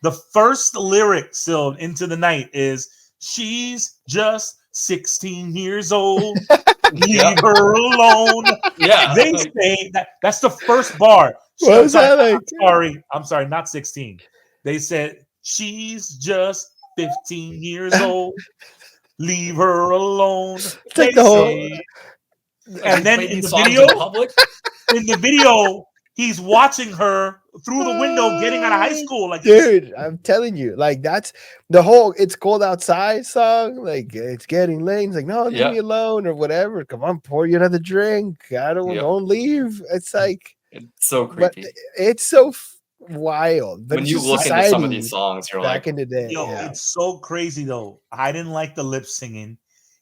Speaker 3: The first lyric still "Into the Night" is "She's just 16 years old. Leave her alone."
Speaker 1: Yeah,
Speaker 3: they say that's the first bar. I'm sorry, not 16. They said she's just 15 years old. Leave her alone.
Speaker 2: Like the whole,
Speaker 3: and then in the video, he's watching her through the window getting out of high school. Like,
Speaker 2: dude, I'm telling you, like that's the whole "It's Cold Outside" song. Like, it's getting late. He's like, no, leave me alone or whatever. Come on, pour you another drink. I don't leave. It's like,
Speaker 1: it's so creepy.
Speaker 2: It's so wild. But
Speaker 1: when you look into some of these songs, you're
Speaker 2: back
Speaker 1: like,
Speaker 2: in the day.
Speaker 3: It's so crazy though. I didn't like the lip singing.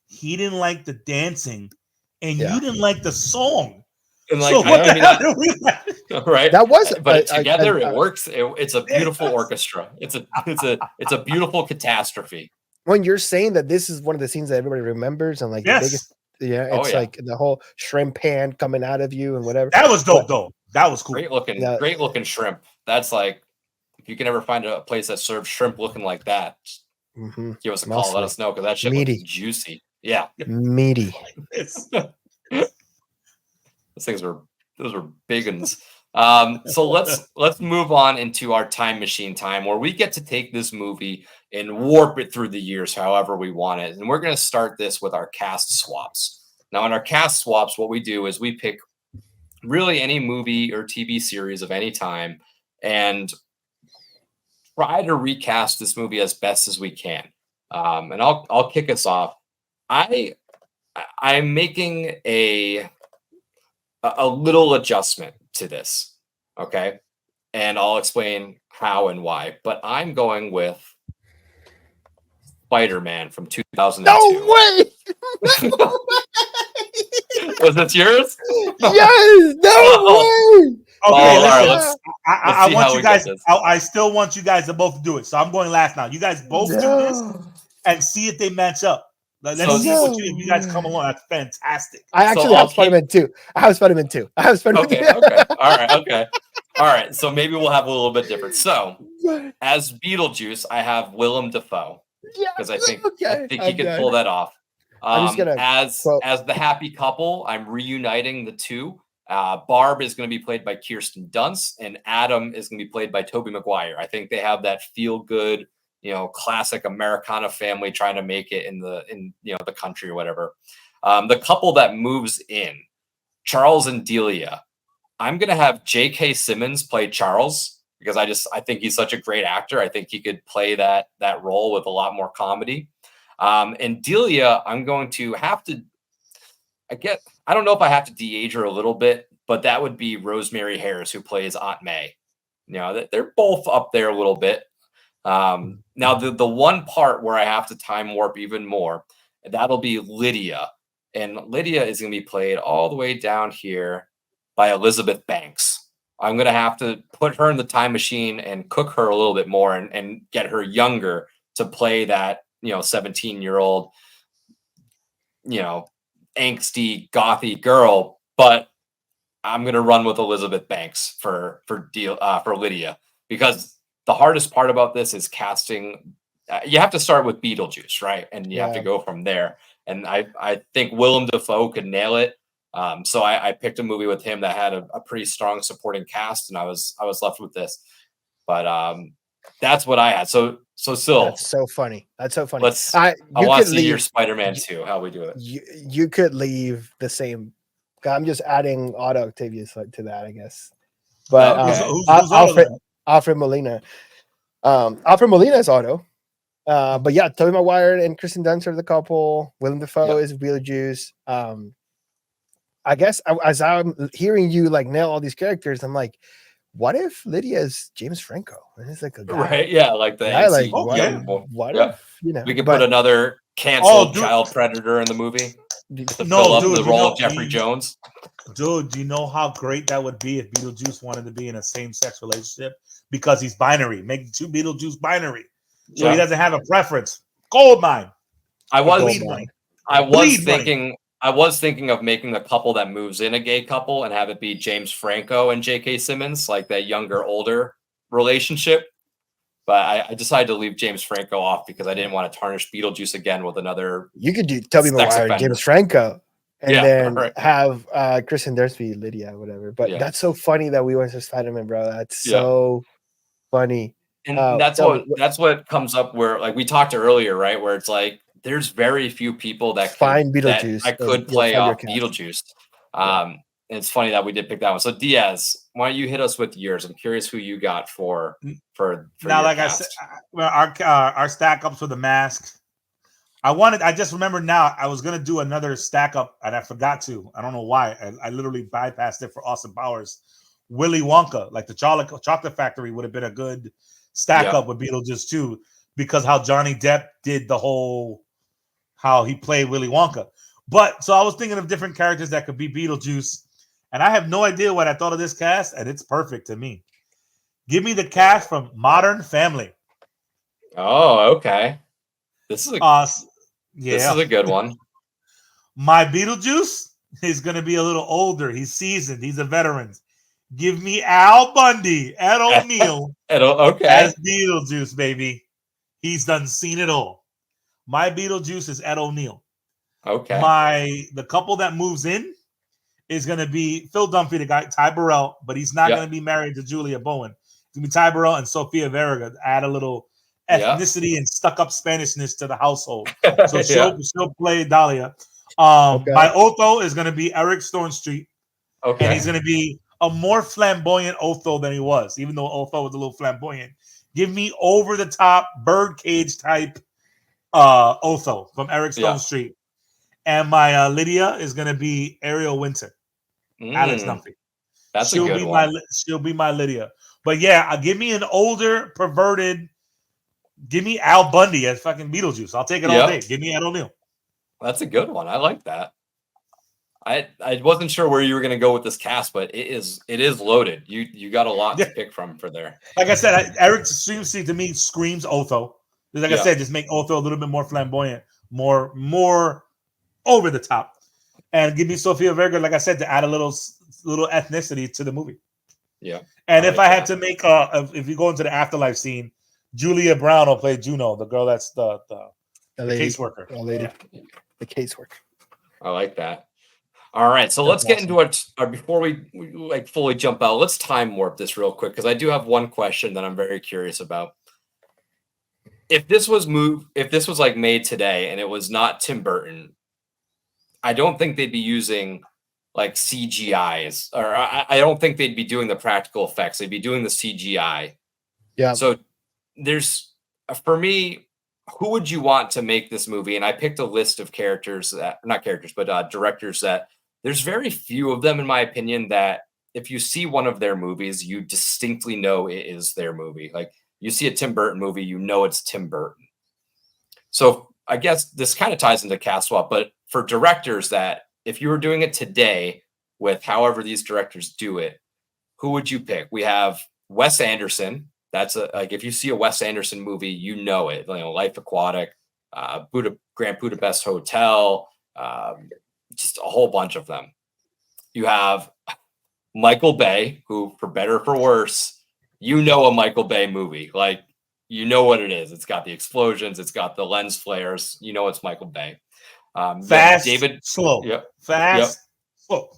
Speaker 3: He didn't like the dancing, and you didn't like the song.
Speaker 1: And like,
Speaker 3: so
Speaker 1: right?
Speaker 2: That was,
Speaker 1: but together it works. It's a beautiful orchestra. It's a beautiful catastrophe.
Speaker 2: When you're saying that this is one of the scenes that everybody remembers, and like the biggest, it's like the whole shrimp pan coming out of you and whatever.
Speaker 3: That was dope, though. That was cool.
Speaker 1: Great looking shrimp. That's like, if you can ever find a place that serves shrimp looking like that, give us a call. Let us know, because that shit looks juicy. Yeah,
Speaker 2: meaty.
Speaker 1: Those were big ones. So let's move on into our time machine time, where we get to take this movie and warp it through the years however we want it. And we're going to start this with our cast swaps. Now, in our cast swaps, what we do is we pick really any movie or TV series of any time and try to recast this movie as best as we can. And I'll kick us off. I'm making a little adjustment to this, okay? And I'll explain how and why. But I'm going with Spider-Man from 2002.
Speaker 2: No way!
Speaker 1: Was this yours?
Speaker 2: Yes! No way!
Speaker 3: Okay, listen. I want you guys. I still want you guys to both do it. So I'm going last now. You guys both do this and see if they match up. Let's see if you guys come along. That's fantastic.
Speaker 2: I actually have Spider-Man 2. I have Spider-Man 2.
Speaker 1: Okay. All right. So maybe we'll have a little bit different. So as Beetlejuice, I have Willem Dafoe, because I think he can pull that off. As the happy couple, I'm reuniting the two. Barb is going to be played by Kirsten Dunst, and Adam is going to be played by Tobey Maguire. I think they have that feel good, classic Americana family trying to make it in the country or whatever. The couple that moves in, Charles and Delia. I'm going to have J.K. Simmons play Charles, because I think he's such a great actor. I think he could play that role with a lot more comedy. And Delia, I'm going to have to, I don't know if I have to de-age her a little bit, but that would be Rosemary Harris, who plays Aunt May. They're both up there a little bit. Now the one part where I have to time warp even more, that'll be Lydia. And Lydia is going to be played all the way down here by Elizabeth Banks. I'm going to have to put her in the time machine and cook her a little bit more and get her younger to play that, 17-year-old, angsty, gothy girl. But I'm going to run with Elizabeth Banks for Lydia, because the hardest part about this is casting. You have to start with Beetlejuice, right? And you have to go from there. And I think Willem Dafoe could nail it. So I picked a movie with him that had a pretty strong supporting cast, and I was left with this. But that's what I had. So Sil,
Speaker 2: that's so funny. That's so funny.
Speaker 1: I want to see your Spider-Man 2. How we do it?
Speaker 2: You could leave the same. I'm just adding Otto Octavius to that, I guess. But Alfred Molina. Alfred Molina is Otto. But yeah, Tobey Maguire and Kristen Dunst are the couple. Willem Dafoe is Beetlejuice. I guess as I'm hearing you nail all these characters, I'm like, what if Lydia is James Franco? And it's like a guy.
Speaker 1: Right? Yeah, like the
Speaker 2: guy, like what
Speaker 1: yeah.
Speaker 2: if, you know?
Speaker 1: We could put another canceled child predator in the movie to fill up the role of Jeffrey Jones.
Speaker 3: Dude, do you know how great that would be if Beetlejuice wanted to be in a same-sex relationship? Because he's binary. Make two Beetlejuice binary. So he doesn't have a preference. Gold mine.
Speaker 1: I was thinking of making the couple that moves in a gay couple and have it be James Franco and J.K. Simmons, like that younger, older relationship. But I decided to leave James Franco off because I didn't want to tarnish Beetlejuice again with another.
Speaker 2: You could do Tobey Maguire and James Franco, and then have Kristen Dunst be Lydia, whatever. But that's so funny that we went to Spider-Man, bro. That's so funny.
Speaker 1: And that's what comes up where, like we talked earlier, right? Where it's like there's very few people that
Speaker 2: find Beetlejuice.
Speaker 1: I could play off Beetlejuice. And it's funny that we did pick that one. So Diaz, why don't you hit us with yours? I'm curious who you got for
Speaker 3: now. Like cast. I said, our stack ups for the Mask. I just remember now I was gonna do another stack up and I forgot to. I don't know why. I literally bypassed it for Austin Powers. Willy Wonka, like the chocolate factory, would have been a good stack up with Beetlejuice too, because how Johnny Depp did the whole how he played Willy Wonka. But so I was thinking of different characters that could be Beetlejuice, and I have no idea what I thought of this cast, and it's perfect to me. Give me the cast from Modern Family.
Speaker 1: Oh, okay. This is a good one.
Speaker 3: My Beetlejuice is going to be a little older. He's seasoned. He's a veteran. Give me Al Bundy, Ed O'Neill, as Beetlejuice, baby. He's done seen it all. My Beetlejuice is Ed O'Neill.
Speaker 1: Okay.
Speaker 3: The couple that moves in is going to be Phil Dunphy, the guy, Ty Burrell, but he's not going to be married to Julia Bowen. It's going to be Ty Burrell and Sofia Vergara. Add a little ethnicity and stuck-up Spanishness to the household. So she'll play Dahlia. My Otho is going to be Eric Stormstreet. And he's going to be a more flamboyant Otho than he was, even though Otho was a little flamboyant. Give me over-the-top, birdcage type Otho from Eric Stormstreet. And my Lydia is going to be Ariel Winter. Alex Dunphy.
Speaker 1: She'll be one.
Speaker 3: She'll be my Lydia. But give me an older, perverted. Give me Al Bundy as fucking Beetlejuice. I'll take it all day. Give me Ed O'Neill.
Speaker 1: That's a good one. I like that. I wasn't sure where you were going to go with this cast, but it is loaded. You got a lot to pick from for there.
Speaker 3: Like I said, Eric Stormstreet to me screams Otho. Like I said, just make Otho a little bit more flamboyant, more over the top, and give me Sofia Vergara, like I said, to add a little ethnicity to the movie.
Speaker 1: Yeah.
Speaker 3: And if I had to make if you go into the afterlife scene, Julia Brown will play Juno, the girl that's the caseworker.
Speaker 2: The caseworker.
Speaker 1: I like that. All right, so let's get into it. Before we like fully jump out, let's time warp this real quick because I do have one question that I'm very curious about. If this was like made today and it was not Tim Burton, I don't think they'd be using like CGIs, or I don't think they'd be doing the practical effects. They'd be doing the CGI.
Speaker 2: Yeah.
Speaker 1: So for me, who would you want to make this movie? And I picked a list of directors that there's very few of them, in my opinion, that if you see one of their movies, you distinctly know it is their movie. Like you see a Tim Burton movie, you know it's Tim Burton. So I guess this kind of ties into cast swap, but for directors that if you were doing it today with however these directors do it, who would you pick? We have Wes Anderson. That's like if you see a Wes Anderson movie, you know it. Life Aquatic, Grand Budapest Hotel, just a whole bunch of them. You have Michael Bay, who, for better or for worse, you know a Michael Bay movie. Like, you know what it is. It's got the explosions. It's got the lens flares. You know it's Michael Bay.
Speaker 3: Fast,
Speaker 1: David,
Speaker 3: slow.
Speaker 1: Yep.
Speaker 3: Fast, slow.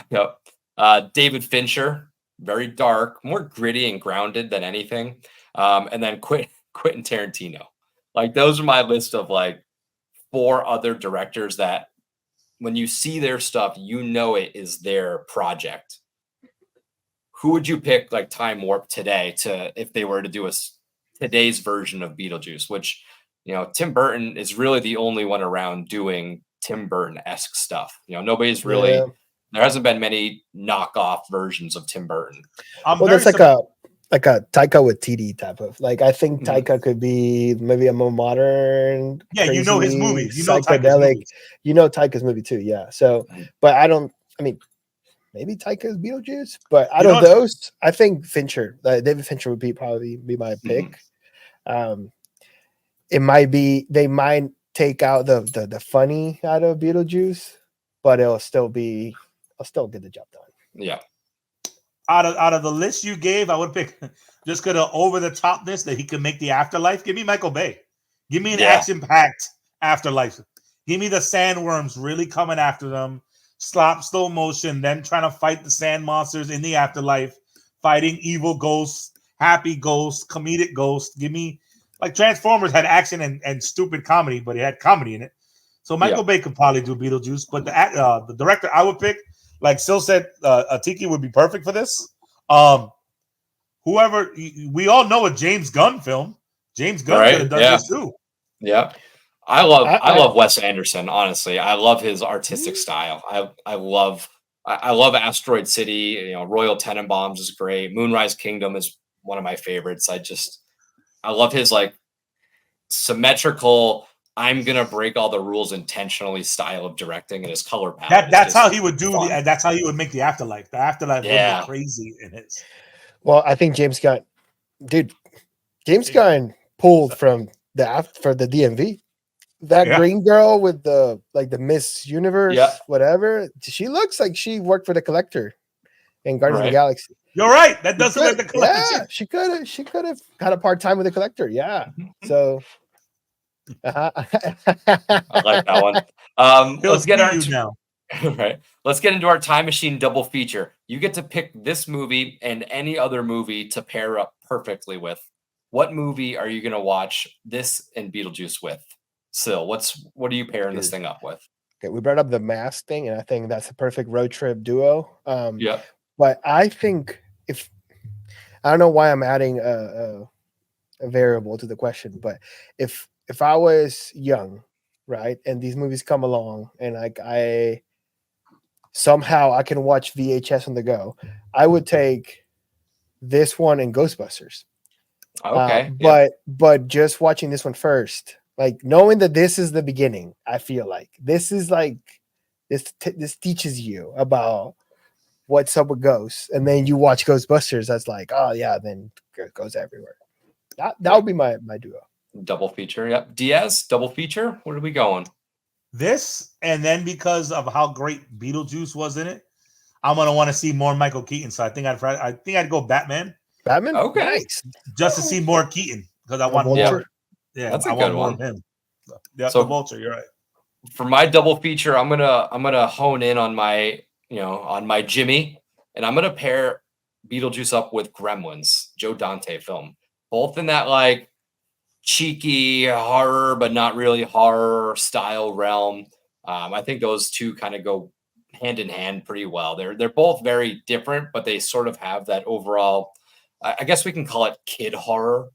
Speaker 1: Yep. David Fincher, very dark, more gritty and grounded than anything. And then Quentin Tarantino. Like, those are my list of like 4 other directors that when you see their stuff, you know it is their project. Who would you pick like time warp today if they were to do today's version of Beetlejuice, which, Tim Burton is really the only one around doing Tim Burton-esque stuff. Nobody's really There hasn't been many knockoff versions of Tim Burton.
Speaker 2: Well, that's like a Taika with TD type of, like, I think Taika could be maybe a more modern,
Speaker 3: yeah,
Speaker 2: crazy,
Speaker 3: you know his movies, you know
Speaker 2: psychedelic, you know Taika's movie too, yeah. So, but I mean, maybe Taika's Beetlejuice, but out of those, I think Fincher, David Fincher would probably be my pick. It might be, they might take out the funny out of Beetlejuice, but I'll still get the job done.
Speaker 1: Yeah.
Speaker 3: Out of the list you gave, I would pick, just because of over the topness that he could make the Afterlife. Give me Michael Bay. Give me an action-packed Afterlife. Give me the sandworms really coming after them, slow motion, then trying to fight the sand monsters in the afterlife, fighting evil ghosts, happy ghosts, comedic ghosts. Give me, like, Transformers had action and stupid comedy, but it had comedy in it. So Michael Bay could probably do Beetlejuice, but the director I would pick, like Sil said, Tiki would be perfect for this. Whoever, we all know a James Gunn film. James Gunn could have done this too.
Speaker 1: Yeah. I love Wes Anderson, honestly. I love his artistic style. I love Asteroid City. You know, Royal Tenenbaums is great. Moonrise Kingdom is one of my favorites. I love his, like, symmetrical, I'm gonna break all the rules intentionally style of directing, and his color palette.
Speaker 3: That's how he would do that's how he would make the Afterlife. The Afterlife would be crazy in his.
Speaker 2: Well, I think James Gunn pulled from for the DMV. That green girl with the Miss Universe, whatever. She looks like she worked for the Collector in Guardians of the Galaxy.
Speaker 3: You're right. That doesn't make the Collector.
Speaker 2: Yeah, she could have had a part-time with the Collector. Yeah. So
Speaker 1: I like that one. Let's get Let's get into our time machine double feature. You get to pick this movie and any other movie to pair up perfectly with. What movie are you going to watch this and Beetlejuice with? Sil, what are you pairing this thing up with?
Speaker 2: Okay, we brought up the mask thing, and I think that's a perfect road trip duo. But I think I don't know why I'm adding a variable to the question, but if I was young, right, and these movies come along, and I somehow I can watch VHS on the go, I would take this one and Ghostbusters.
Speaker 1: Okay,
Speaker 2: but just watching this one first, like knowing that this is the beginning, I feel like this is like this teaches you about what's up with ghosts, and then you watch Ghostbusters. That's like, oh yeah, then it goes everywhere. That would be my duo.
Speaker 1: Double feature. Yep. Diaz, double feature. Where are we going?
Speaker 3: This, and then because of how great Beetlejuice was in it, I'm gonna want to see more Michael Keaton. So I think I'd go Batman.
Speaker 2: Batman.
Speaker 1: Okay.
Speaker 2: Nice.
Speaker 3: Just to see more Keaton, because I want more. Yeah,
Speaker 1: that's a
Speaker 3: I
Speaker 1: good
Speaker 3: want
Speaker 1: one.
Speaker 3: more of him. Yeah,
Speaker 1: so
Speaker 3: the Vulture. You're right.
Speaker 1: For my double feature, I'm gonna hone in on my Jimmy, and I'm gonna pair Beetlejuice up with Gremlins, Joe Dante film. Both in that, like, cheeky horror, but not really horror style realm. I think those two kind of go hand in hand pretty well. They're both very different, but they sort of have that overall, I guess we can call it kid horror,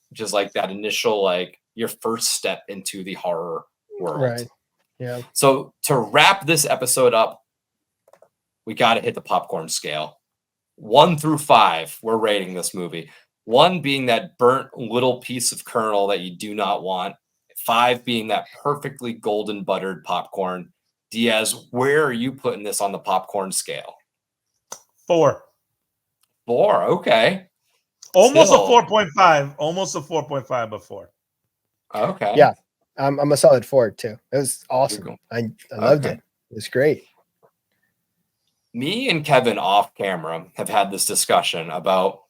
Speaker 1: which is like that initial, like, your first step into the horror world.
Speaker 2: Right. Yeah.
Speaker 1: So to wrap this episode up, we got to hit the popcorn scale. 1 through 5, we're rating this movie. 1 being that burnt little piece of kernel that you do not want. 5 being that perfectly golden buttered popcorn. Diaz, where are you putting this on the popcorn scale?
Speaker 3: 4.
Speaker 1: 4, okay.
Speaker 3: Almost a 4.5. Almost a 4.5, but 4.
Speaker 1: Okay.
Speaker 2: Yeah, I'm a solid 4 too. It was awesome. I loved it. It was great.
Speaker 1: Me and Kevin off camera have had this discussion about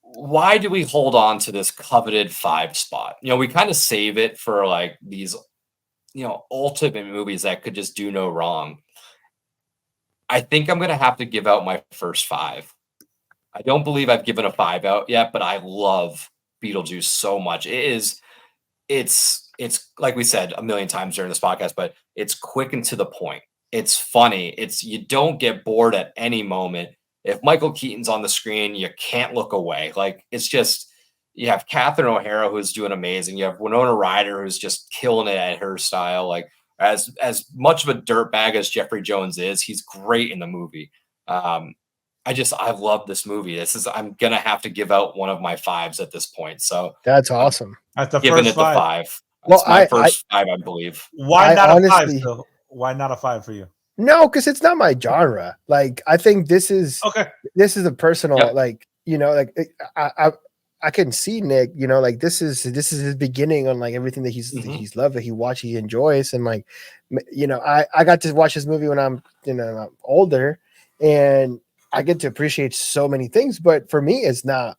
Speaker 1: why do we hold on to this coveted 5 spot? You know, we kind of save it for, like, these, ultimate movies that could just do no wrong. I think I'm going to have to give out my first 5. I don't believe I've given a 5 out yet, but I love Beetlejuice so much. It's like we said a million times during this podcast, but it's quick and to the point. It's funny. You don't get bored at any moment. If Michael Keaton's on the screen, you can't look away. Like, it's just, you have Catherine O'Hara, who's doing amazing. You have Winona Ryder, who's just killing it at her style. Like, As much of a dirtbag as Jeffrey Jones is, he's great in the movie. I love this movie. I'm gonna have to give out one of my 5s at this point. So
Speaker 2: that's awesome.
Speaker 3: That's the
Speaker 1: giving
Speaker 3: first
Speaker 1: it the
Speaker 3: 5.
Speaker 1: 5.
Speaker 2: Well,
Speaker 1: my first 5, I believe.
Speaker 3: Why not a 5? Though? Why not a 5 for you?
Speaker 2: No, because it's not my genre. Like, I think this is
Speaker 3: okay.
Speaker 2: This is a personal, like, you know, like I can see Nick, you know, like this is his beginning on like everything that he's loved, that he watches, he enjoys, and like, you know, I got to watch this movie when I'm, you know, I'm older, and I get to appreciate so many things. But for me, it's not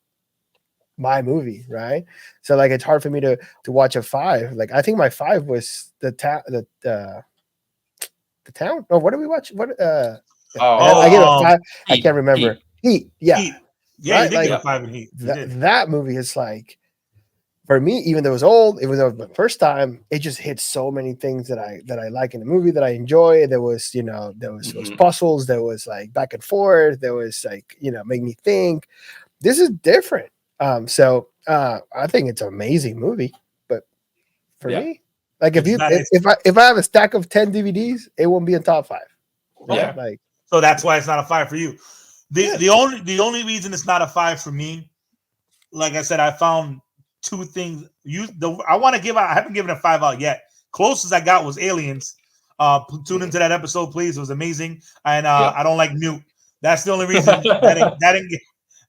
Speaker 2: my movie, right? So like, it's hard for me to watch a 5. Like, I think my 5 was the town. Oh, what did we watch? What? I give it a 5. I can't remember. Heat. Yeah.
Speaker 3: Heat. Yeah, right? You did
Speaker 2: like,
Speaker 3: give a 5 in Heat.
Speaker 2: That movie is like, for me, even though it was old, it was the first time. It just hit so many things that I like in the movie, that I enjoy. There was, you know, those puzzles. There was like back and forth. There was like, you know, make me think. This is different. So I think it's an amazing movie. But for me, like, if I have a stack of 10 DVDs, it won't be in top 5.
Speaker 3: Yeah,
Speaker 2: like,
Speaker 3: so that's why it's not a 5 for you. The only reason it's not a 5 for me, like I said, I found 2 things. I haven't given a 5 out yet. Closest I got was Aliens. Tune into that episode, please. It was amazing. And I don't like Newt. That's the only reason that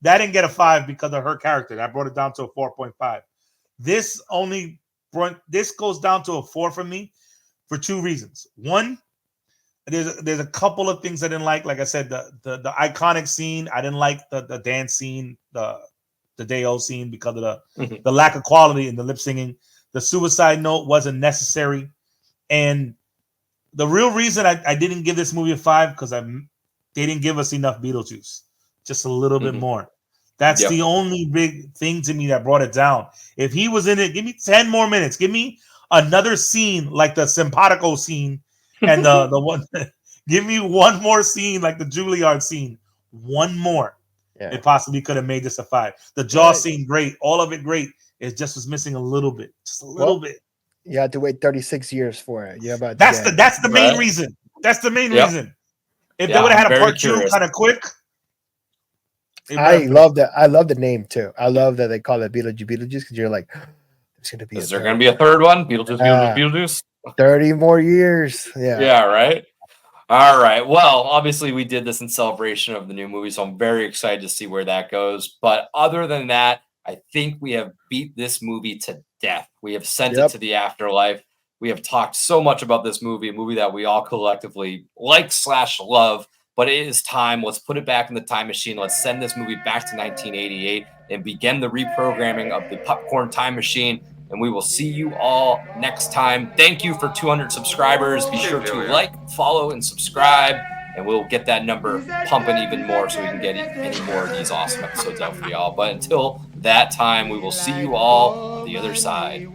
Speaker 3: didn't get a 5, because of her character. That brought it down to a 4.5. This goes down to a 4 for me for 2 reasons. One, there's a couple of things I didn't like. Like I said, the iconic scene, I didn't like the dance scene, the Day-O scene, because of the lack of quality in the lip singing. The suicide note wasn't necessary. And the real reason I didn't give this movie a 5, because they didn't give us enough Beetlejuice, just a little bit more. That's the only big thing to me that brought it down. If he was in it, give me 10 more minutes. Give me another scene like the Simpatico scene, and the one. Give me one more scene like the Juilliard scene. One more. Yeah. It possibly could have made this a 5. The Jaws scene, great. All of it, great. It just was missing a little bit. Just a little bit.
Speaker 2: You had to wait 36 years for it. Yeah, but
Speaker 3: that's the main reason. That's the main reason. If they would have had a part 2 kind of quick.
Speaker 2: I love that. I love the name too. I love that they call it Beetlejuice, because you're like, there's gonna be.
Speaker 1: Is there gonna be a 3rd one? Beetlejuice.
Speaker 2: 30 more years. Yeah.
Speaker 1: Yeah. Right. All right. Well, obviously we did this in celebration of the new movie, so I'm very excited to see where that goes. But other than that, I think we have beat this movie to death. We have sent it to the afterlife. We have talked so much about this movie, a movie that we all collectively like/love. But it is time. Let's put it back in the time machine. Let's send this movie back to 1988 and begin the reprogramming of the popcorn time machine. And we will see you all next time. Thank you for 200 subscribers. Be sure to like, follow, and subscribe. And we'll get that number pumping even more, so we can get any more of these awesome episodes out for y'all. But until that time, we will see you all on the other side.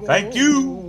Speaker 3: Thank you.